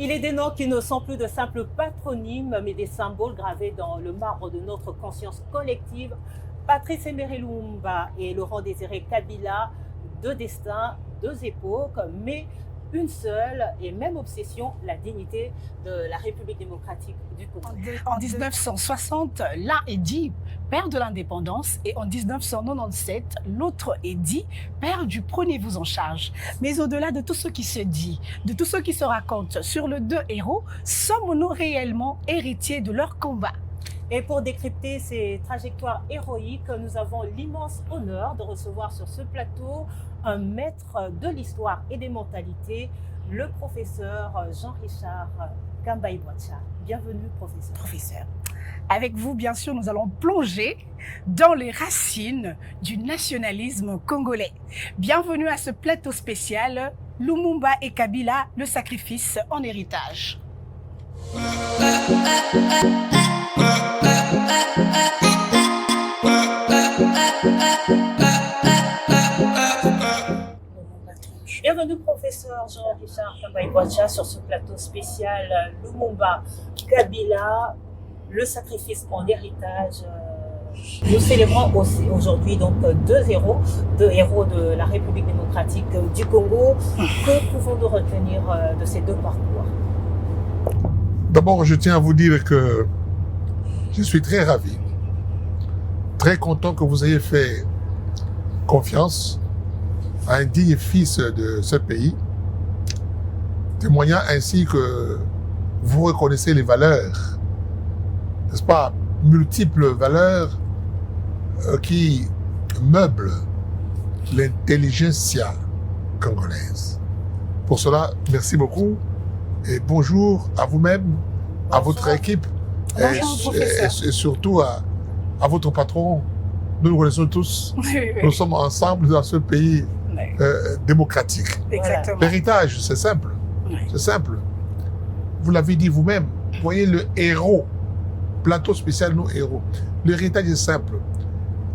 Il est des noms qui ne sont plus de simples patronymes, mais des symboles gravés dans le marbre de notre conscience collective. Patrice Emery Lumumba et Laurent Désiré Kabila, deux destins, deux époques, mais une seule et même obsession, la dignité de la République démocratique du Congo. En 1960, l'un est dit père de l'indépendance et en 1997, l'autre est dit père du prenez-vous en charge. Mais au-delà de tout ce qui se dit, de tout ce qui se raconte sur les deux héros, sommes-nous réellement héritiers de leur combat? Et pour décrypter ces trajectoires héroïques, nous avons l'immense honneur de recevoir sur ce plateau un maître de l'histoire et des mentalités, le professeur Jean-Richard Kamba-Ibwacha. Bienvenue, professeur. Professeur. Avec vous, bien sûr, nous allons plonger dans les racines du nationalisme congolais. Bienvenue à ce plateau spécial, Lumumba et Kabila, le sacrifice en héritage. Bienvenue, professeur Jean-Richard Kamba-Ibwacha, sur ce plateau spécial Lumumba, Kabila, le sacrifice en héritage. Nous célébrons aussi aujourd'hui donc deux héros de la République démocratique du Congo. Que pouvons-nous retenir de ces deux parcours? D'abord, je tiens à vous dire que je suis très ravi, très content que vous ayez fait confiance à un digne fils de ce pays, témoignant ainsi que vous reconnaissez les valeurs, n'est-ce pas, multiples valeurs qui meublent l'intelligentsia congolaise. Pour cela, merci beaucoup et bonjour à vous-même, à votre équipe et surtout à votre patron. Nous nous connaissons tous, nous sommes ensemble dans ce pays démocratique. Exactement. L'héritage, c'est simple. C'est simple. Vous l'avez dit vous-même. Vous voyez le héros, plateau spécial, nos héros. L'héritage est simple.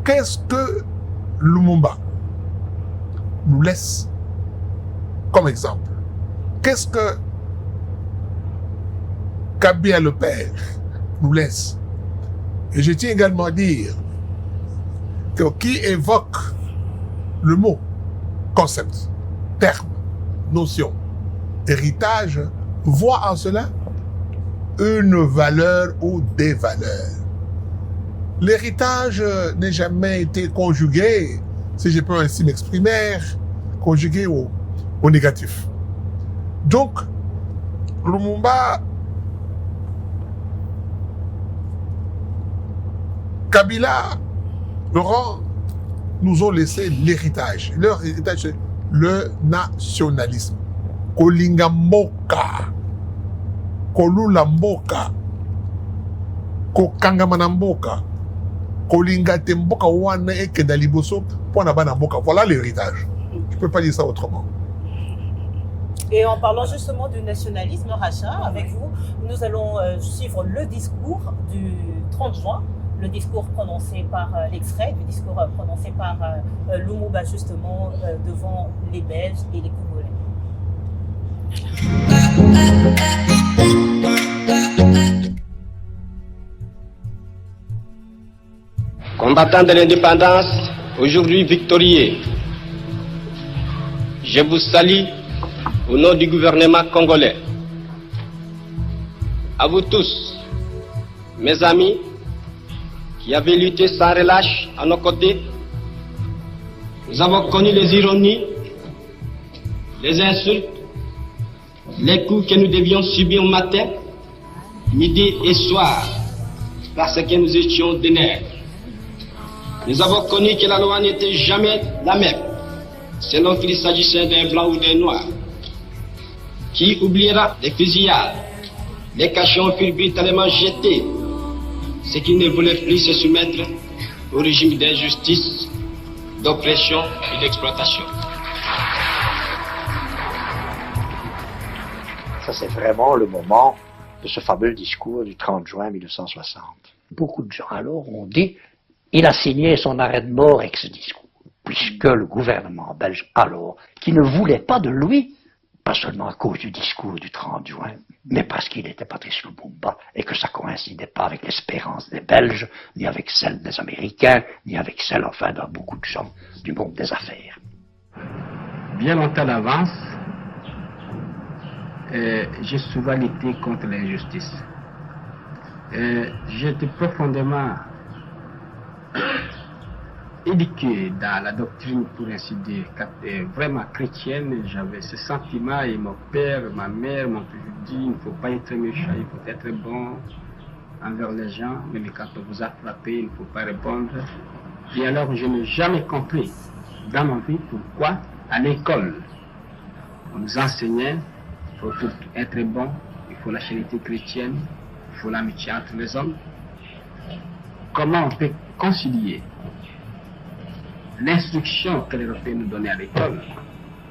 Qu'est-ce que Lumumba nous laisse comme exemple? Qu'est-ce que Kabila le père nous laisse? Et je tiens également à dire que qui évoque le mot, concept, terme, notion, héritage, voit en cela une valeur ou des valeurs. L'héritage n'a jamais été conjugué, si je peux ainsi m'exprimer, conjugué au négatif. Donc, Lumumba, Kabila, Laurent, nous ont laissé l'héritage. Leur héritage, c'est le nationalisme. Kolinga mboka, kolula mboka, kokangama mboka, kolinga te mboka wana ekenda liboso pona bana mboka. Voilà l'héritage. Je ne peux pas dire ça autrement. Et en parlant justement du nationalisme, Racha, avec vous, nous allons suivre le discours du 30 juin. Le discours prononcé par l'extrait du discours prononcé par Lumumba justement devant les Belges et les Congolais. Combattants de l'indépendance, aujourd'hui victorieux, je vous salue au nom du gouvernement congolais. À vous tous, mes amis, qui avaient lutté sans relâche à nos côtés, nous avons connu les ironies, les insultes, les coups que nous devions subir matin, midi et soir, parce que nous étions des nègres. Nous avons connu que la loi n'était jamais la même, selon qu'il s'agissait d'un blanc ou d'un noir. Qui oubliera les fusillades? Les cachons furent brutalement jetés. Ceux qui ne voulaient plus se soumettre au régime d'injustice, d'oppression et d'exploitation. Ça, c'est vraiment le moment de ce fameux discours du 30 juin 1960. Beaucoup de gens alors ont dit il a signé son arrêt de mort avec ce discours, puisque le gouvernement belge alors, qui ne voulait pas de lui, pas seulement à cause du discours du 30 juin, mais parce qu'il était Patrice Lumumba et que ça coïncidait pas avec l'espérance des Belges, ni avec celle des Américains, ni avec celle, enfin, de beaucoup de gens du monde des affaires. Bien longtemps d'avance, j'ai souvent lutté contre l'injustice. J'étais profondément éduqué dans la doctrine, pour ainsi dire, vraiment chrétienne. J'avais ce sentiment et mon père, ma mère m'ont toujours dit il ne faut pas être méchant, il faut être bon envers les gens, même quand on vous a frappé, il ne faut pas répondre. Et alors je n'ai jamais compris dans ma vie pourquoi à l'école on nous enseignait il faut être bon, il faut la charité chrétienne, il faut l'amitié entre les hommes. Comment on peut concilier l'instruction que les Européens nous donnaient à l'école,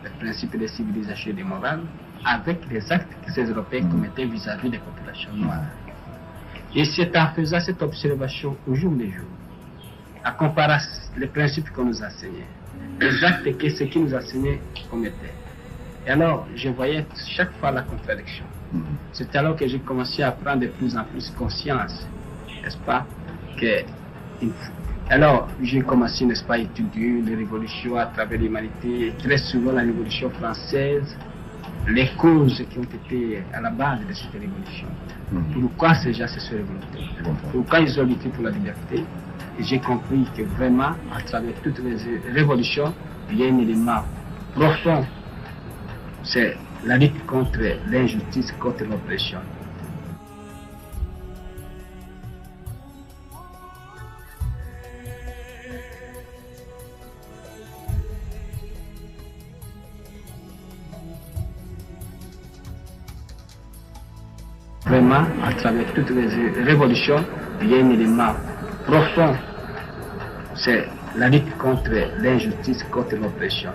le principe de civilisation et de morale, avec les actes que ces Européens commettaient vis-à-vis des populations noires. Et c'est en faisant cette observation au jour le jour, à comparer les principes qu'on nous enseignait, les actes que ceux qui nous enseignaient commettaient. Et alors, je voyais chaque fois la contradiction. C'est alors que j'ai commencé à prendre de plus en plus conscience, n'est-ce pas, que alors, j'ai commencé, n'est-ce pas, à étudier les révolutions à travers l'humanité, et très souvent la révolution française, les causes qui ont été à la base de cette révolution. Pourquoi ces gens se sont révoltés? Pourquoi ils ont lutté pour la liberté? Et j'ai compris que vraiment, à travers toutes les révolutions, il y a un élément profond. C'est la lutte contre l'injustice, contre l'oppression. Vraiment, à travers toutes les révolutions, il y a un élément profond. C'est la lutte contre l'injustice, contre l'oppression.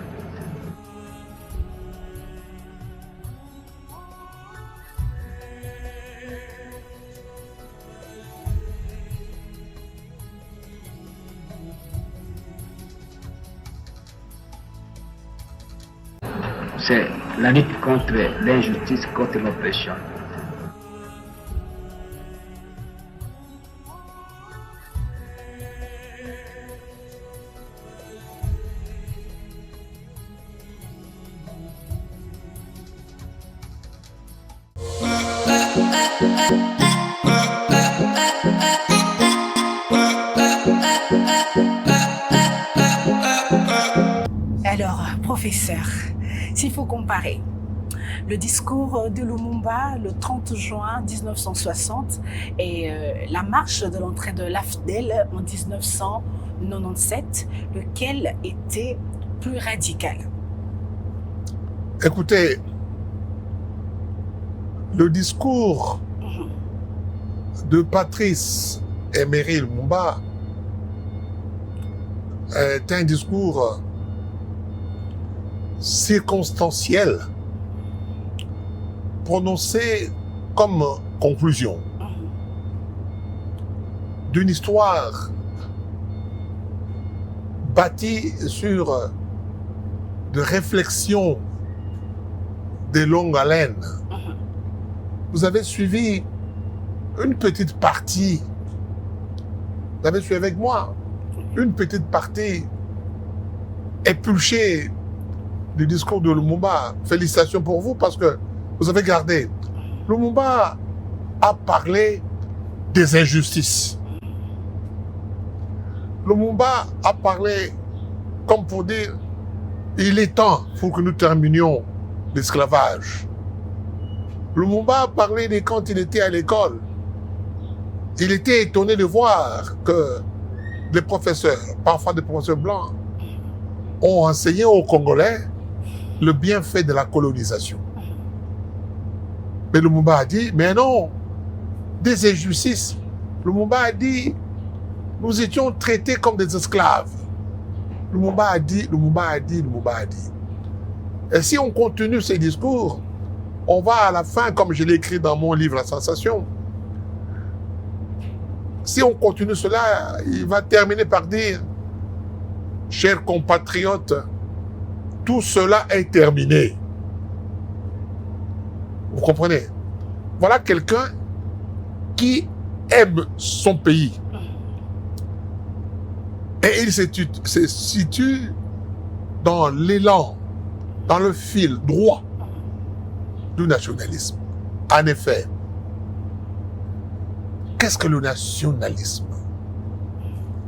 C'est la lutte contre l'injustice, contre l'oppression. Alors, professeur, s'il faut comparer le discours de Lumumba le 30 juin 1960 et la marche de l'entrée de l'AFDEL en 1997, lequel était plus radical? Écoutez, le discours de Patrice Emery Lumumba est un discours circonstanciel, prononcé comme conclusion d'une histoire bâtie sur de réflexions de longue haleine. Vous avez suivi une petite partie, vous avez suivi avec moi, une petite partie épluchée du discours de Lumumba. Félicitations pour vous parce que vous avez gardé. Lumumba a parlé des injustices. Lumumba a parlé comme pour dire il est temps pour que nous terminions l'esclavage. Lumumba a parlé de quand il était à l'école. Il était étonné de voir que les professeurs, parfois des professeurs blancs, ont enseigné aux Congolais le bienfait de la colonisation. Mais Lumumba a dit, mais non, des injustices. Lumumba a dit, nous étions traités comme des esclaves. Lumumba a dit. Et si on continue ces discours, on va à la fin, comme je l'ai écrit dans mon livre La Sensation, si on continue cela, il va terminer par dire, chers compatriotes, tout cela est terminé. Vous comprenez? Voilà quelqu'un qui aime son pays. Et il se situe dans l'élan, dans le fil droit du nationalisme. En effet, qu'est-ce que le nationalisme?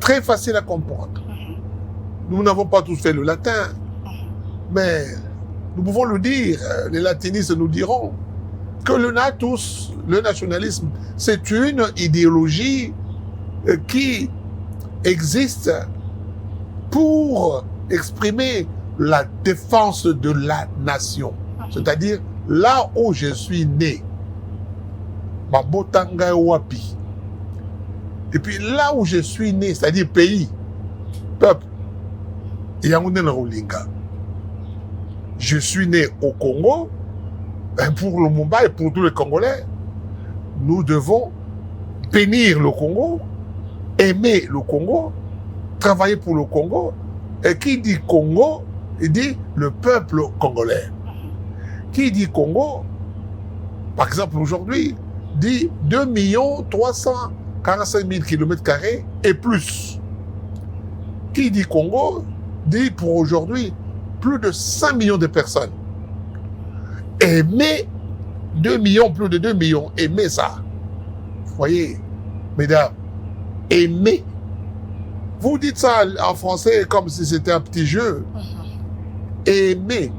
Très facile à comprendre. Nous n'avons pas tous fait le latin, mais nous pouvons le dire, les latinistes nous diront que le nationalisme, c'est une idéologie qui existe pour exprimer la défense de la nation. C'est-à-dire, là où je suis né, Mabotanga Wapi. Et puis là où je suis né, c'est-à-dire pays, peuple, je suis né au Congo, pour Lumumba et pour tous les Congolais, nous devons bénir le Congo, aimer le Congo, travailler pour le Congo. Et qui dit Congo, il dit le peuple congolais. Qui dit Congo, par exemple aujourd'hui, dit 2 345 000 km² et plus. Qui dit Congo, dit pour aujourd'hui plus de 5 millions de personnes. Aimer 2 millions, plus de 2 millions, aimer ça. Vous voyez, mesdames, aimer. Vous dites ça en français comme si c'était un petit jeu. Aimer.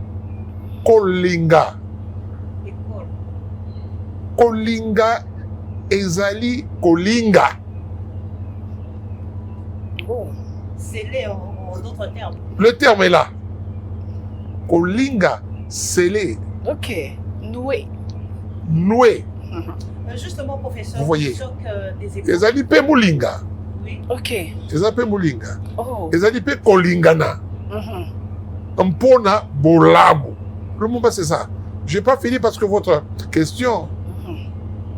Kolinga. Kolinga ezali kolinga. Oh, c'est en d'autres termes. Le terme est là. Kolinga, scellé. Ok, noué. Noué. Justement, professeur, vous voyez, des époques. ezali pe mulinga. Oui. Ok. Ezali pe mulinga. Oh. Ezali pe kolingana. Mpona bolamu. Le mot c'est ça. Je n'ai pas fini parce que votre question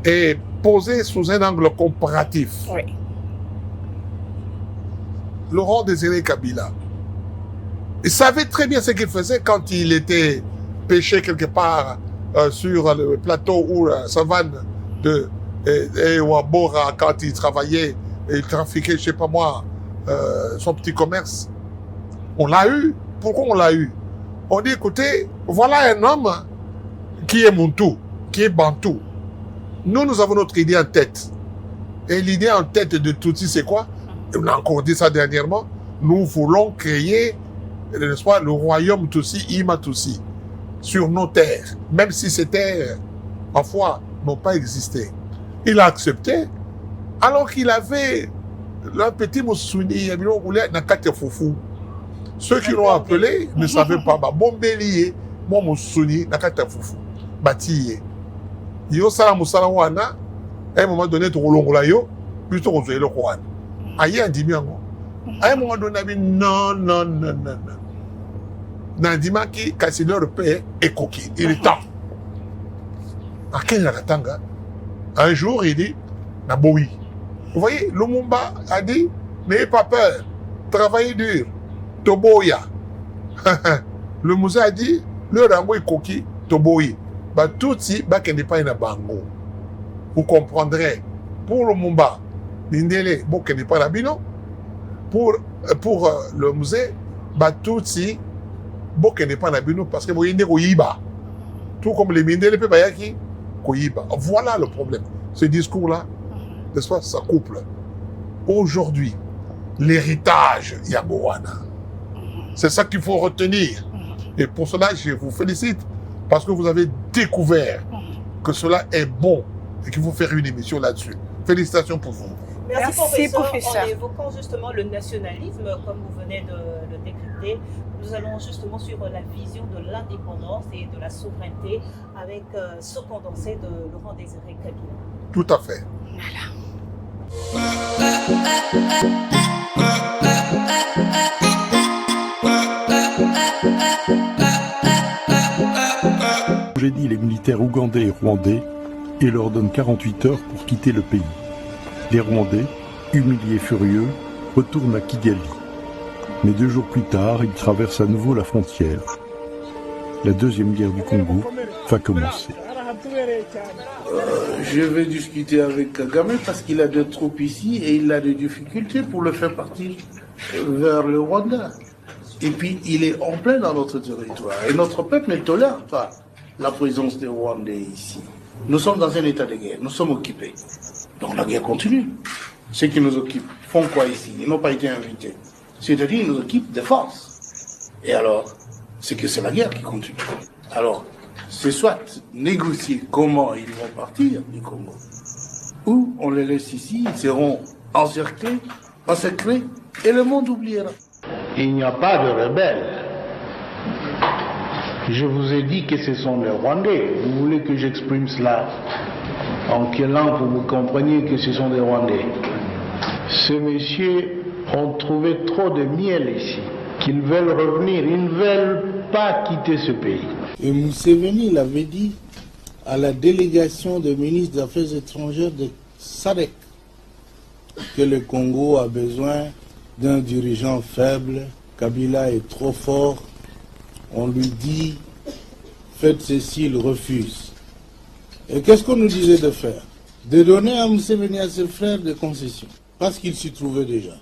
est posée sous un angle comparatif. Oui. Laurent Désiré Kabila, il savait très bien ce qu'il faisait quand il était pêché quelque part sur le plateau ou la savane de Wabora, quand il travaillait et il trafiquait, je ne sais pas moi, son petit commerce. On l'a eu. Pourquoi on l'a eu? On dit, écoutez, voilà un homme qui est Muntu, qui est Bantou. Nous avons notre idée en tête. Et l'idée en tête de Tutsi, c'est quoi? On a encore dit ça dernièrement. Nous voulons créer, n'est-ce pas, le royaume Tutsi, Ima Tutsi, sur nos terres, même si ces terres, parfois, n'ont pas existé. Il a accepté, alors qu'il avait un petit Moussouni, Nakate Foufou. Ceux qui l'ont appelé ne savaient pas. Bombelier, moi Moussouni, Nakate Foufou. Batiye. Yo sala musala wana, à un moment donné, tu roules yo, puis tu roules le roi. Aïe, un dimiango. À un moment donné, non. Nandima qui, Kassidor paix et coquille. Il est temps. À quel Ratanga, un jour, il dit, Naboui. Vous voyez, Lumumba a dit, n'ayez pas peur, travaillez dur, Toboya. Le Moussa a dit, le Rango est coquille, Toboyi. Bah, tout si, bah, qu'il n'est pas une bango. Vous comprendrez, pour Lumumba, Nindele, bon, qu'il n'est pas la bino, pour le musée, bah, tout si, bon, qu'il n'est pas la bino, parce que vous avez Koyiba. Tout comme les Mindele, peut pas qui Koyiba. Voilà le problème. Ce discours-là, n'est-ce pas, ça couple. Aujourd'hui, l'héritage Yagowana. C'est ça qu'il faut retenir. Et pour cela, je vous félicite, parce que vous avez découvert que cela est bon et qu'il faut faire une émission là-dessus. Félicitations pour vous. Merci, professeur. En évoquant justement le nationalisme, comme vous venez de le décrypter, nous allons justement suivre la vision de l'indépendance et de la souveraineté avec ce condensé de Laurent Désiré Kabila. Tout à fait. J'ai dit les militaires ougandais et rwandais et leur donne 48 heures pour quitter le pays. Les Rwandais, humiliés et furieux, retournent à Kigali. Mais 2 jours plus tard, ils traversent à nouveau la frontière. La deuxième guerre du Congo va commencer. Je vais discuter avec Kagame parce qu'il a des troupes ici et il a des difficultés pour le faire partir vers le Rwanda. Et puis il est en plein dans notre territoire et notre peuple ne tolère pas la présence des Rwandais ici. Nous sommes dans un état de guerre, nous sommes occupés. Donc la guerre continue. Ceux qui nous occupent font quoi ici? Ils n'ont pas été invités. C'est-à-dire ils nous occupent de force. Et alors, c'est que c'est la guerre qui continue. Alors, c'est soit négocier comment ils vont partir du Congo, ou on les laisse ici, ils seront encerclés, massacrés, et le monde oubliera. Il n'y a pas de rebelles. Je vous ai dit que ce sont les Rwandais. Vous voulez que j'exprime cela en quelle langue pour que vous compreniez que ce sont des Rwandais? Ces messieurs ont trouvé trop de miel ici, qu'ils veulent revenir, ils ne veulent pas quitter ce pays. Et Museveni l'avait dit à la délégation des ministres des Affaires étrangères de SADC que le Congo a besoin d'un dirigeant faible, Kabila est trop fort. On lui dit, faites ceci, il refuse. Et qu'est-ce qu'on nous disait de faire? De donner à Museveni, à ses frères, des concessions, parce qu'il s'y trouvait déjà.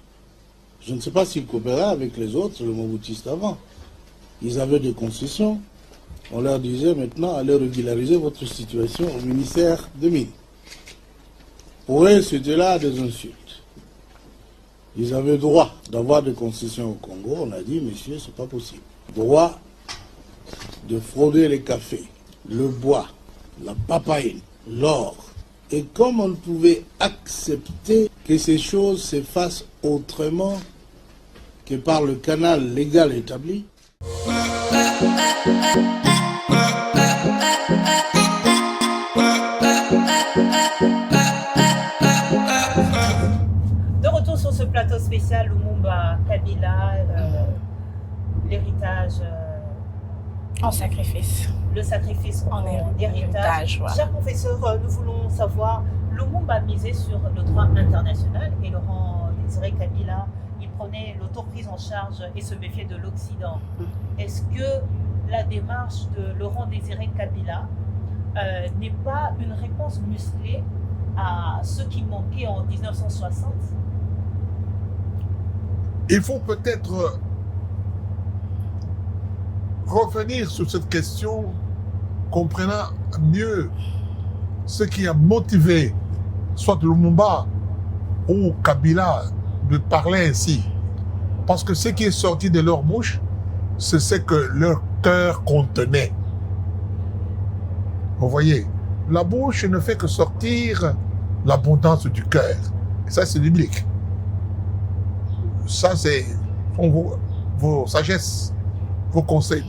Je ne sais pas s'il coopérait avec les autres, le Mobutistes avant. Ils avaient des concessions. On leur disait maintenant, allez régulariser votre situation au ministère des Mines. Pour eux, c'était là des insultes. Ils avaient droit d'avoir des concessions au Congo. On a dit, messieurs, c'est pas possible. Droit de frauder les cafés, le bois, la papaye, l'or. Et comme on ne pouvait accepter que ces choses se fassent autrement que par le canal légal établi, De retour sur ce plateau spécial Lumumba Kabila, l'héritage En sacrifice. le sacrifice En héritage, voilà. Cher professeur, nous voulons savoir, Lumumba misait sur le droit international et Laurent Désiré Kabila, il prenait l'autoprise en charge et se méfiait de l'Occident. Est-ce que la démarche de Laurent Désiré Kabila n'est pas une réponse musclée à ce qui manquait en 1960? Il faut peut-être revenir sur cette question, comprenant mieux ce qui a motivé soit Lumumba ou Kabila de parler ainsi. Parce que ce qui est sorti de leur bouche, c'est ce que leur cœur contenait. Vous voyez, la bouche ne fait que sortir l'abondance du cœur. Et ça, c'est biblique. Ça, c'est vos sagesses, vos conseils.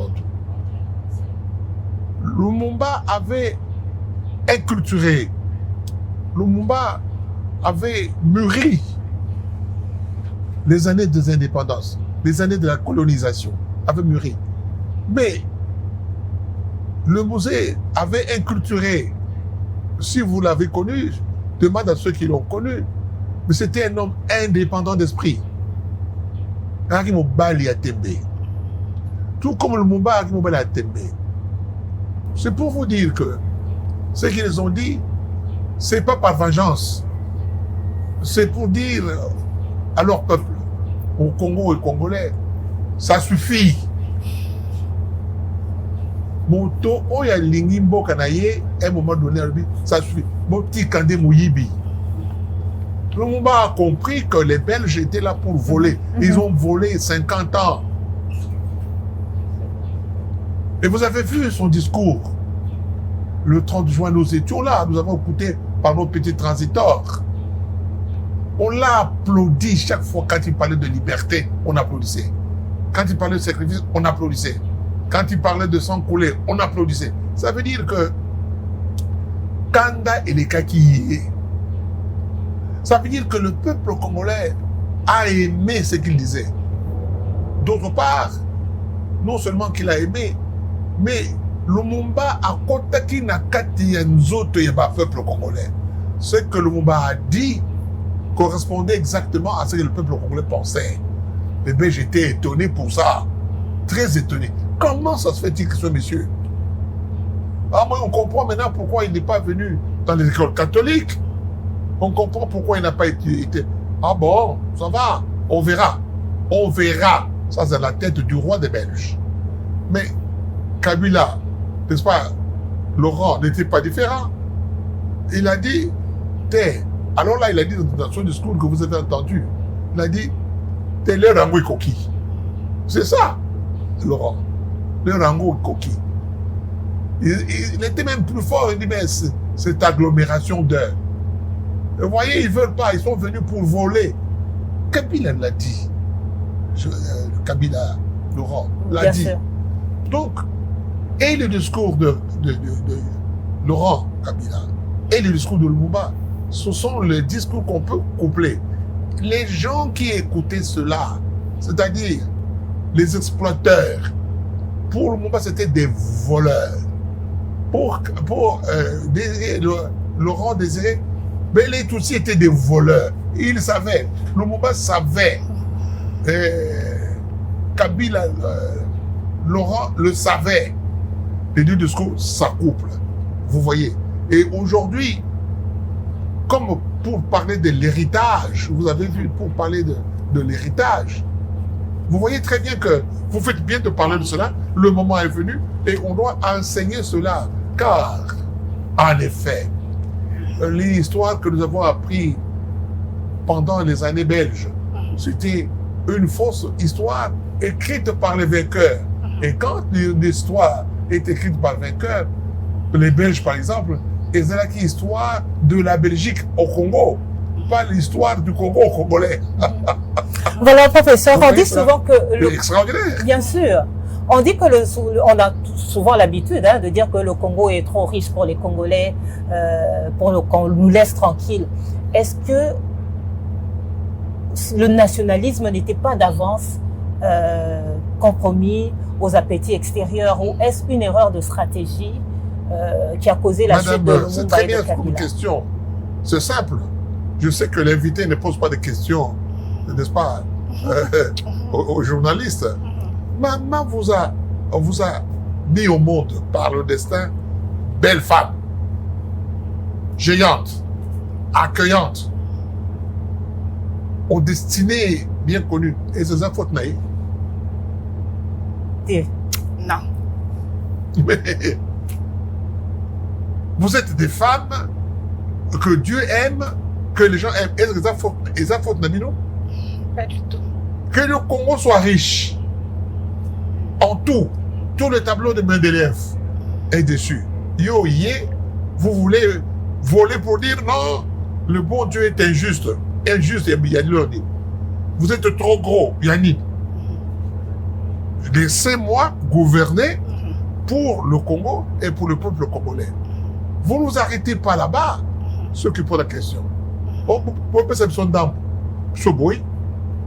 Lumumba avait inculturé, Lumumba avait mûri les années des indépendances, les années de la colonisation, avait mûri. Mais le musée avait inculturé, si vous l'avez connu, demande à ceux qui l'ont connu, mais c'était un homme indépendant d'esprit. Tout comme le Lumumba a Tembe. C'est pour vous dire que ce qu'ils ont dit, c'est pas par vengeance. C'est pour dire à leur peuple, au Congo et Congolais, ça suffit. Moto oya lingi mboka na ye, à un moment donné, ça suffit. Moti kande muyibi. Lumumba a compris que les Belges étaient là pour voler. Ils ont volé 50 ans. Et vous avez vu son discours. Le 30 juin, nous étions là. Nous avons écouté par nos petits transitors. On l'a applaudi chaque fois quand il parlait de liberté, on applaudissait. Quand il parlait de sacrifice, on applaudissait. Quand il parlait de sang coulé, on applaudissait. Ça veut dire que Kanda et les Kaki, ça veut dire que le peuple congolais a aimé ce qu'il disait. D'autre part, non seulement qu'il a aimé, mais Lumumba a contacté Nakati Nzoto et le peuple congolais. Ce que Lumumba a dit correspondait exactement à ce que le peuple congolais pensait. Mais ben, j'étais étonné pour ça. Très étonné. Comment ça se fait-il que ce monsieur? Ah, moi, on comprend maintenant pourquoi il n'est pas venu dans les écoles catholiques. On comprend pourquoi il n'a pas été... Ah bon, ça va. On verra. On verra. Ça, c'est la tête du roi des Belges. Mais Kabila, n'est-ce pas, Laurent n'était pas différent. Il a dit, alors là, il a dit dans son discours que vous avez entendu, il a dit, t'es le rango coquille. C'est ça, Laurent. Le rango coquille. Il était même plus fort, il dit, mais cette agglomération d'heures. Vous voyez, ils ne veulent pas, ils sont venus pour voler. Kabila l'a dit. Kabila, Laurent, l'a dit. Sûr. Donc, et le discours de Laurent Kabila et le discours de Lumumba, ce sont les discours qu'on peut coupler. Les gens qui écoutaient cela, c'est-à-dire les exploiteurs, pour Lumumba, c'était des voleurs. Pour Laurent Désiré, mais les Tutsis étaient des voleurs. Il savait. Lumumba savait. Kabila, Laurent le savait. Les deux discours s'accouplent. Vous voyez. Et aujourd'hui, comme pour parler de l'héritage, vous avez vu, pour parler de l'héritage, vous voyez très bien que vous faites bien de parler de cela. Le moment est venu et on doit enseigner cela. Car, en effet, l'histoire que nous avons appris pendant les années belges, c'était une fausse histoire écrite par les vainqueurs. Et quand une histoire est écrite par les vainqueurs, les Belges par exemple, ils ont acquis l'histoire de la Belgique au Congo, pas l'histoire du Congo au Congolais. Voilà, professeur, on dit souvent que... C'est extraordinaire. Bien sûr. On dit que on a souvent l'habitude de dire que le Congo est trop riche pour les Congolais, qu'on nous laisse tranquilles. Est-ce que le nationalisme n'était pas d'avance compromis aux appétits extérieurs, ou est-ce une erreur de stratégie qui a causé la chute de Lumumba? C'est très bien une question. C'est simple. Je sais que l'invité ne pose pas de questions, n'est-ce pas, aux journalistes. Maman vous a mis au monde par le destin belle femme, géante, accueillante, aux destinées bien connues. Et c'est ça faute naïve. Non. Mais vous êtes des femmes que Dieu aime, que les gens aiment. Est-ce que ça faute naïve, non? Pas du tout. Que le Congo soit riche. En tout le tableau de Mendeleev est dessus. Yo, vous voulez voler pour dire non, le bon Dieu est injuste. Injuste, Yanni. Vous êtes trop gros, Yanni. Laissez-moi gouverner pour le Congo et pour le peuple congolais. Vous ne nous arrêtez pas là-bas, ceux qui posent la question.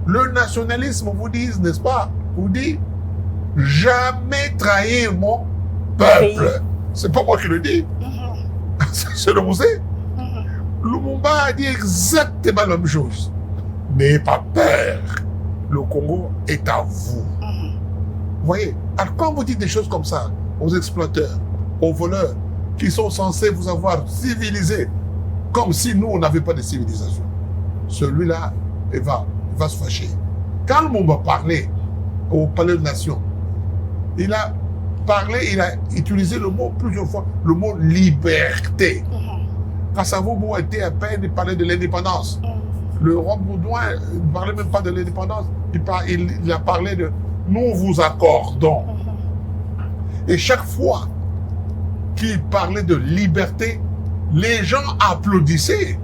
Le nationalisme vous dit, n'est-ce pas, vous dit, jamais trahir mon peuple. C'est pas moi qui le dis. C'est le musée. Lumumba a dit exactement la même chose. N'ayez pas peur. Le Congo est à vous. Vous voyez? Alors quand vous dites des choses comme ça aux exploiteurs, aux voleurs, qui sont censés vous avoir civilisé, comme si nous, on n'avait pas de civilisation, celui-là, il va se fâcher. Quand Lumumba parlait au Palais de Nation, il a parlé, il a utilisé le mot plusieurs fois, le mot liberté. Quand Savou était à peine, il parlait de l'indépendance. Le roi Baudouin ne parlait même pas de l'indépendance. Il a parlé de nous vous accordons. Et chaque fois qu'il parlait de liberté, les gens applaudissaient.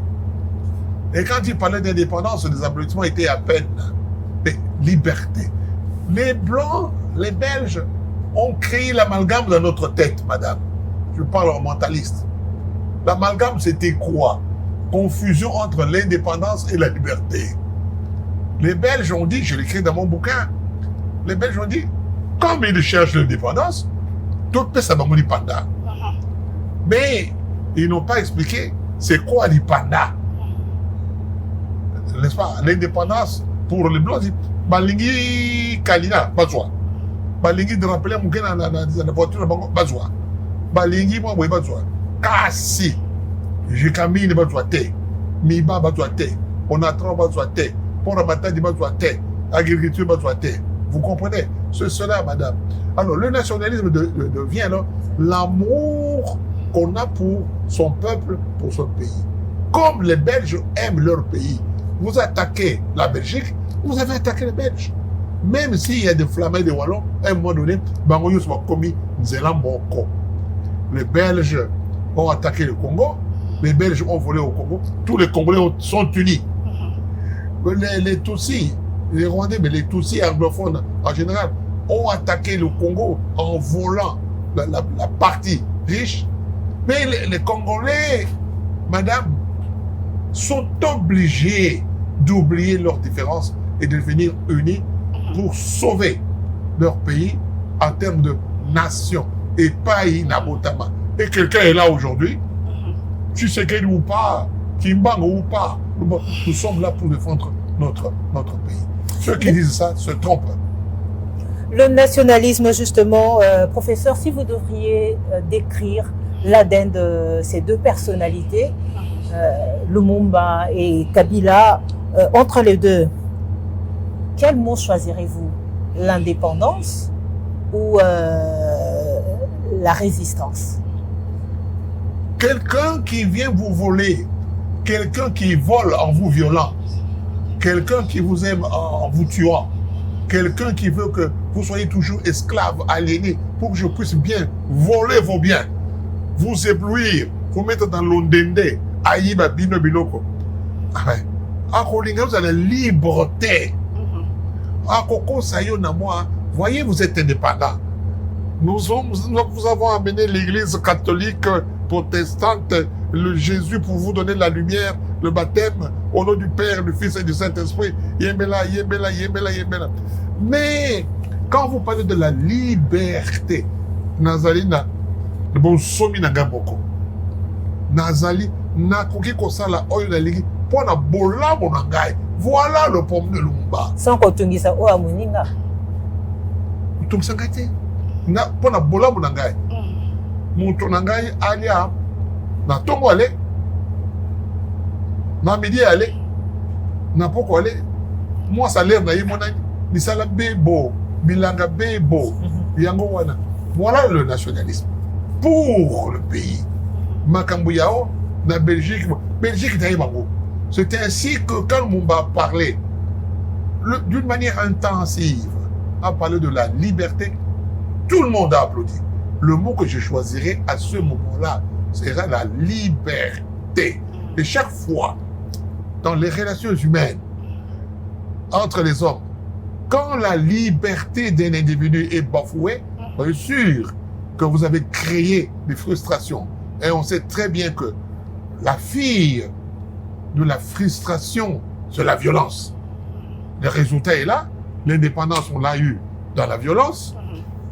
Et quand il parlait d'indépendance, les applaudissements étaient à peine. Mais liberté. Les Blancs, les Belges ont créé l'amalgame dans notre tête, madame. Je parle en mentaliste. L'amalgame, c'était quoi? Confusion entre l'indépendance et la liberté. Les Belges ont dit, je l'écris dans mon bouquin, les Belges ont dit, comme ils cherchent l'indépendance, tout peut s'abandonner panda. Mais ils n'ont pas expliqué c'est quoi l'ipanda. N'est-ce pas? L'indépendance pour les Blancs, c'est Balingi Kalina, Bazwa. Balingi de rappeler mon gars dans la voiture, Bazwa. Balingi, moi, oui, Bazwa. Kasi. J'ai camine, Bazwa, te. Miba, Bazwa, te. On a trois, Bazwa, te. Pour la bataille, Bazwa, te. Agriculture, Bazwa, te. Vous comprenez? C'est cela, madame. Alors, le nationalisme devient alors l'amour qu'on a pour son peuple, pour son pays. Comme les Belges aiment leur pays. Vous attaquez la Belgique, vous avez attaqué les Belges. Même s'il y a des Flamands et des Wallons, à un moment donné, Bangoyo soit commis Nzela Moko. Les Belges ont attaqué le Congo, les Belges ont volé au Congo, tous les Congolais sont unis. Les Tutsis, les Rwandais, mais les Tutsis anglophones en général, ont attaqué le Congo en volant la partie riche. Mais les Congolais, madame, sont obligés d'oublier leurs différences et de devenir unis pour sauver leur pays en termes de nation et pas inabotama. Et quelqu'un est là aujourd'hui, Tshisekedi ou pas, Kimbangu ou pas, nous sommes là pour défendre notre pays. Ceux qui disent ça se trompent. Le nationalisme, justement, professeur, si vous devriez décrire l'ADN de ces deux personnalités, Lumumba et Kabila, entre les deux, quel mot choisirez-vous? L'indépendance ou la résistance? Quelqu'un qui vient vous voler, quelqu'un qui vole en vous violant, quelqu'un qui vous aime en vous tuant, quelqu'un qui veut que vous soyez toujours esclave, aliéné, pour que je puisse bien voler vos biens, vous éblouir, vous mettre dans l'ondende, aïba bino biloko. Vous avez la liberté. Voyez, vous êtes indépendant. Nous avons amené l'église catholique, protestante, le Jésus pour vous donner la lumière, le baptême, au nom du Père, du Fils et du Saint-Esprit. Yembela, yembela, yembela, yembela. Mais, quand vous parlez de la liberté, Nazalina, le bon somi nagaboko. Nazali, nakoki kosala oyo na ligi, pour na bola monangai. Voilà le pomme de Lumumba. Sans kotungisa o amuninga. Tungisa ngate. Na pour na bola monangai. Mutu nangai alia na tongo ale. Na midi ale. Na poko ale. Moi salaire na yimonani. Bisala bebo, bilanga bebo. Yango wana. Voilà le nationalisme. Pour le pays. Makambu yao na Belgique. Belgique taï bango. C'est ainsi que quand Lumumba parlait d'une manière intensive, a parlé de la liberté, tout le monde a applaudi. Le mot que je choisirai à ce moment-là sera la liberté. Et chaque fois, dans les relations humaines, entre les hommes, quand la liberté d'un individu est bafouée, c'est sûr que vous avez créé des frustrations. Et on sait très bien que la fille de la frustration, c'est la violence. Le résultat est là. L'indépendance, on l'a eu dans la violence.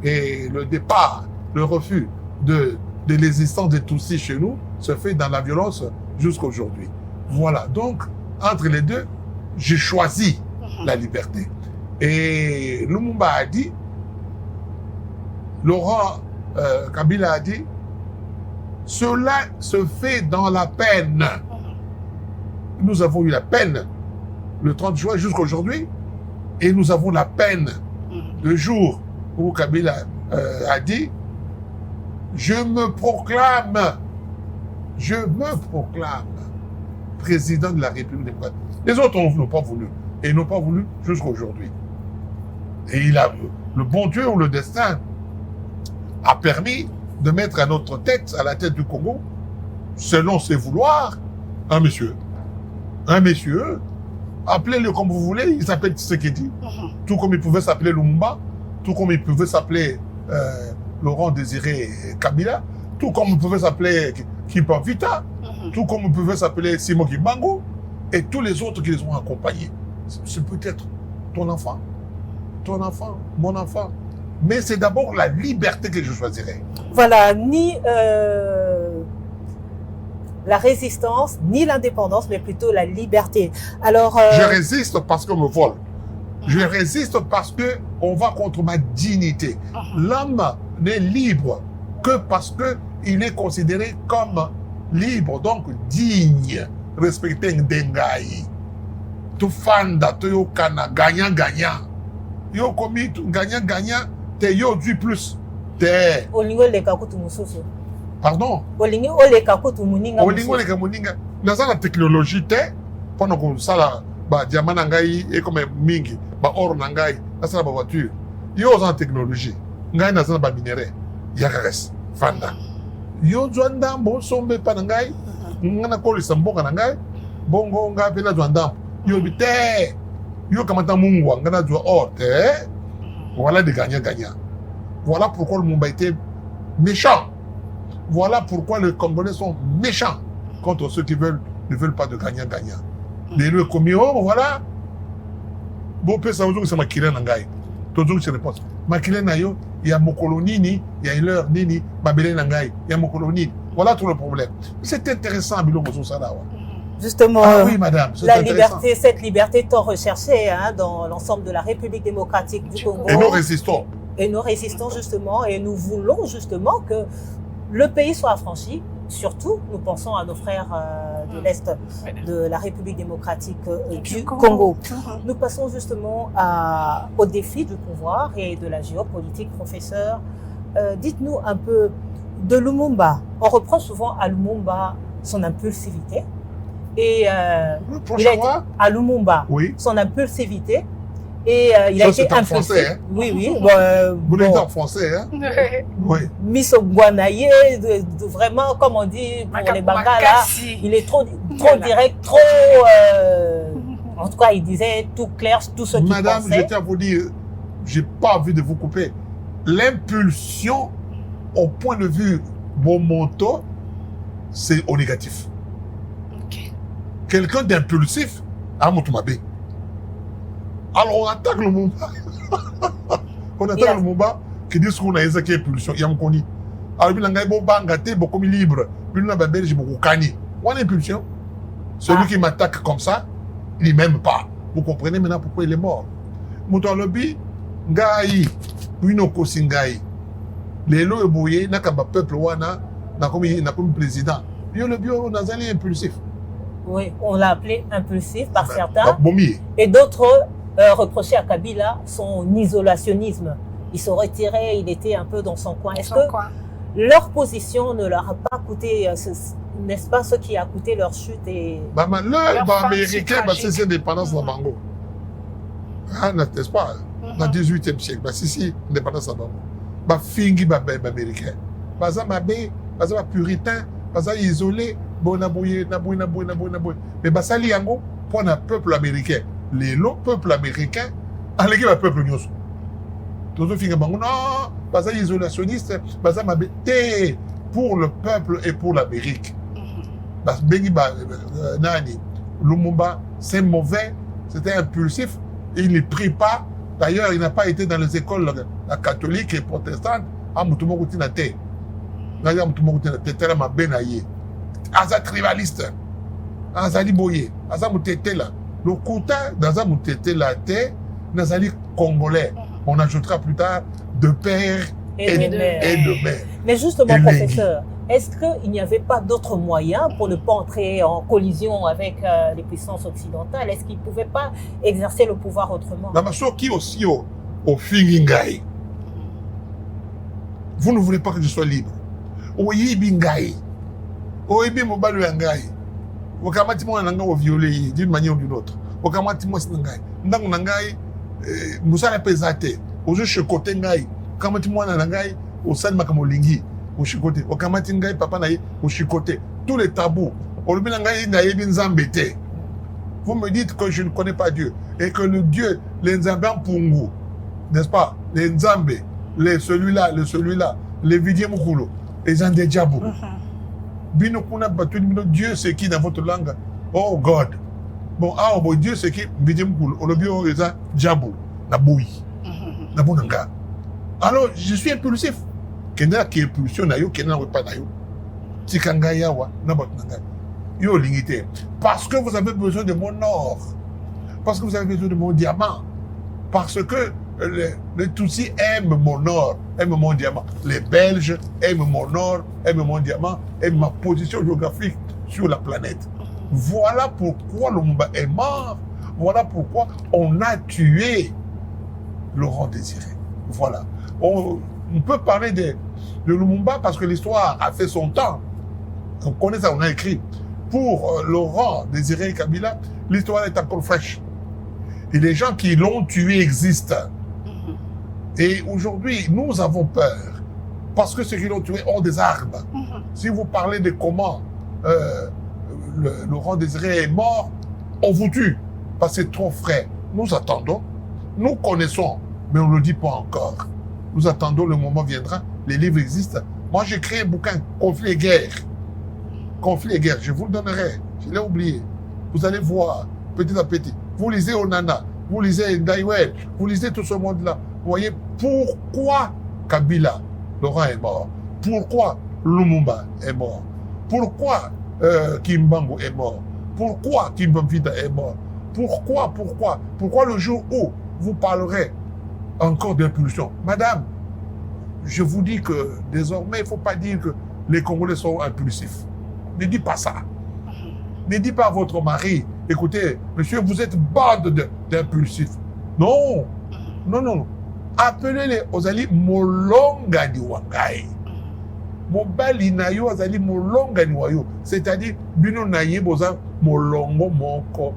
Et le départ, le refus de l'existence des Tutsis chez nous se fait dans la violence jusqu'à aujourd'hui. Voilà. Donc, entre les deux, j'ai choisi la liberté. Et Lumumba a dit, Laurent Kabila a dit, cela se fait dans la peine. Nous avons eu la peine le 30 juin jusqu'à aujourd'hui, et nous avons la peine le jour où Kabila a dit « Je me proclame président de la République démocratique ». Les autres n'ont pas voulu, et ils n'ont pas voulu jusqu'à aujourd'hui. Et le bon Dieu ou le destin a permis de mettre à notre tête, à la tête du Congo, selon ses vouloirs, un monsieur. un monsieur, appelez-le comme vous voulez, il s'appelle Tshisekedi, tout comme il pouvait s'appeler Lumumba, tout comme il pouvait s'appeler Laurent Désiré Kabila, tout comme il pouvait s'appeler Kipa Vita, tout comme il pouvait s'appeler Simon Kibango, et tous les autres qui les ont accompagnés. C'est peut-être ton enfant, mon enfant. Mais c'est d'abord la liberté que je choisirais. Voilà, ni la résistance, ni l'indépendance, mais plutôt la liberté. Alors, je résiste parce qu'on me vole. Je résiste parce que on va contre ma dignité. L'homme n'est libre que parce que il est considéré comme libre, donc digne, respecté Ndengai. Tu fanda, tu yokana, gagnant. Yo commis gagnant, te yo du plus. Te. Olingo le kakutu mususu. Pardon? Olingo le kakutu muninga. Olingo le kamuninga. Dans la technologie, te, pendant qu'on ça ba diamant nangai et comme mingi, ba or nangai, dans la voiture. Yo en technologie. Ngai dans ba minerai. Yakares, fanda. Yo joanda bon sombe panangai, ngana koli samboka nangai, bongo nga pena joanda. Yo bite. Yo kamata mungwa ngana jo or te. Voilà des gagnants. Voilà pourquoi le Mumba était méchant. Voilà pourquoi les Congolais sont méchants contre ceux qui ne veulent pas de gagnant. Les lieux commis, oh, voilà. Bon, peut ça aujourd'hui, c'est ma kilène en gaï. Toujours, je réponds. Ma kilène a yo, il y a Mokolo Nini, il y a Hilaire Nini, Babélé Nangaï, il y a Mokolo Nini. Voilà tout le problème. C'est intéressant, Bilo Moussoussala. Justement, oui, madame, la liberté, cette liberté tant recherchée dans l'ensemble de la République démocratique du Congo. Et nous résistons. Et nous résistons justement, et nous voulons justement que le pays soit affranchi. Surtout, nous pensons à nos frères de l'Est de la République démocratique du Congo. Nous passons justement au défi du pouvoir et de la géopolitique. Professeur, dites-nous un peu de Lumumba. On reproche souvent à Lumumba son impulsivité. Et il a été à Lumumba, oui. Son impulsivité. Et il a été impulsif. Français, hein? Oui. Vous l'êtes en français, hein? Oui. Mis au Guanaye, vraiment, comme on dit pour les Bangala, il est trop direct, trop. En tout cas, il disait tout clair, tout ce qu'il pensait. Madame, je tiens à vous dire, j'ai pas envie de vous couper. L'impulsion, au point de vue Momoto, c'est au négatif. Quelqu'un d'impulsif, à Moutoumabe. Alors on attaque le Mumba. On attaque le Mumba qui dit ce qu'on a exécuté impulsion. Il y a un coni. Alors il y a un bon bangate, beaucoup libre. Puis nous avons belge beaucoup cani. On a impulsion. Celui qui m'attaque comme ça, il m'aime pas. Vous comprenez maintenant pourquoi il est mort. Mouton lobby, ngai, puis no kosingai. Les lois ébouillés, n'a qu'un peuple wana, n'a comme président. Puis le bio, on a un impulsif. Oui, on l'a appelé impulsif par certains. Et d'autres reprochaient à Kabila son isolationnisme. Il se retirait, il était un peu dans son coin. Est-ce que leur position ne leur a pas coûté, n'est-ce pas ce qui a coûté leur chute et leur américain, c'est l'indépendance de Bango. N'est-ce pas? Dans le 18e siècle, c'est l'indépendance de Bango. Fingi américain. Baza puritain, baza isolé. Mais ça li yango pour le peuple américain. Les peuple américain, avec le peuple nyonso. Tout le monde non, pas ça isolationniste, pas ça pour le peuple et pour l'Amérique. Parce que Nani, Lumumba, c'est mauvais, c'était impulsif, il ne prie pas. D'ailleurs, il n'a pas été dans les écoles catholiques et protestantes. Ah, Moutouma Koutina Té. Nadia Moutouma Koutina Té, Té la ma benaye. Aza tribaliste, aza liboye, aza moutete là. Le kouta, dans moutete là, nazali congolais. On ajoutera plus tard de père et de mère. Mais justement, professeur, est-ce qu'il n'y avait pas d'autres moyens pour ne pas entrer en collision avec les puissances occidentales? Est-ce qu'il ne pouvait pas exercer le pouvoir autrement? La maso qui aussi au Fingingai. Vous ne voulez pas que je sois libre. Au Yibingai. Oyebi mobali yangai wakamati mwana nanga o violer d'une manière ou d'une autre wakamati mwa sinangai ndango nangai musala pesate ozo chekote ngai wakamati mwana nangai o sali makamolingi o chekote wakamati ngai papa na ye o chekote tous les tabous olobi nangai na yebi nzambe te vous me dites que je ne connais pas Dieu et que le Dieu, les Nzambé en Pungu, n'est-ce pas? Les Nzambé, les celui-là, les Vidier Moukoulou, les gens des Diabou. Bino Kuna Batu, Dieu c'est qui dans votre langue? Oh God. Bon, ah, bon, Dieu c'est qui? Vidier Moukoulou, Olobio, les gens Diabou, la bouille, la bounanga. Alors, je suis impulsif. Kena qui est impulsion, Kena pas nayo. Tikanga yawa, Nabatnanga. Yo limité. Parce que vous avez besoin de mon or. Parce que vous avez besoin de mon diamant. Parce que les Tutsis aiment mon or, aiment mon diamant. Les Belges aiment mon or, aiment mon diamant, aiment ma position géographique sur la planète. Voilà pourquoi Lumumba est mort. Voilà pourquoi on a tué Laurent Désiré. Voilà. On peut parler de Lumumba parce que l'histoire a fait son temps. On connaît ça, on a écrit. Pour Laurent Désiré Kabila, l'histoire est encore fraîche. Et les gens qui l'ont tué existent. Et aujourd'hui, nous avons peur. Parce que ceux qui l'ont tué ont des armes. Si vous parlez de comment Laurent Désiré est mort, on vous tue. Parce que c'est trop frais. Nous attendons. Nous connaissons, mais on ne le dit pas encore. Nous attendons, le moment viendra. Les livres existent. Moi, j'ai créé un bouquin, Conflit et guerre. Conflit et guerre, je vous le donnerai. Je l'ai oublié. Vous allez voir, petit à petit. Vous lisez Onana, vous lisez Ndaiwel, vous lisez tout ce monde-là. Vous voyez pourquoi Kabila, Laurent est mort. Pourquoi Lumumba est mort. Pourquoi Kimbangu est mort. Pourquoi Kimbamvida est mort. Pourquoi le jour où vous parlerez encore d'impulsion. Madame, je vous dis que désormais, il ne faut pas dire que les Congolais sont impulsifs. Ne dites pas ça. Ne dites pas à votre mari, écoutez, monsieur, vous êtes bande d'impulsifs. Non, non, non. Appelez-les aux alliés Molonga di Wangai. Mobali na yo azali Molonga ni wayo. C'est-à-dire, bino na ye boza Molongo moko.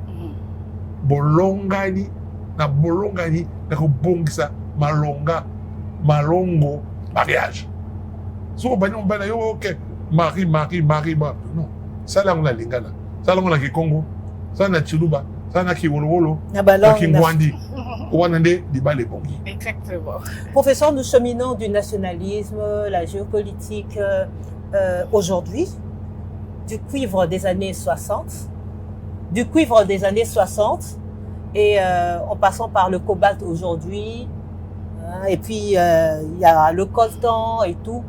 Bolongani, na bolongani, na bongisa, malongo, mariage. So, bani mbana yo, ok, mari. Non. Ça là, on a lingala. Ça là, on a Kikongo. Ça na Chiluba. Ça na Kiwolowolo. Na Kingwandi. Wanande, diba les bongi. Exactement. Professeur, nous cheminons du nationalisme, la géopolitique, aujourd'hui, du cuivre des années 60, et en passant par le cobalt aujourd'hui, et puis il y a le coltan et tout.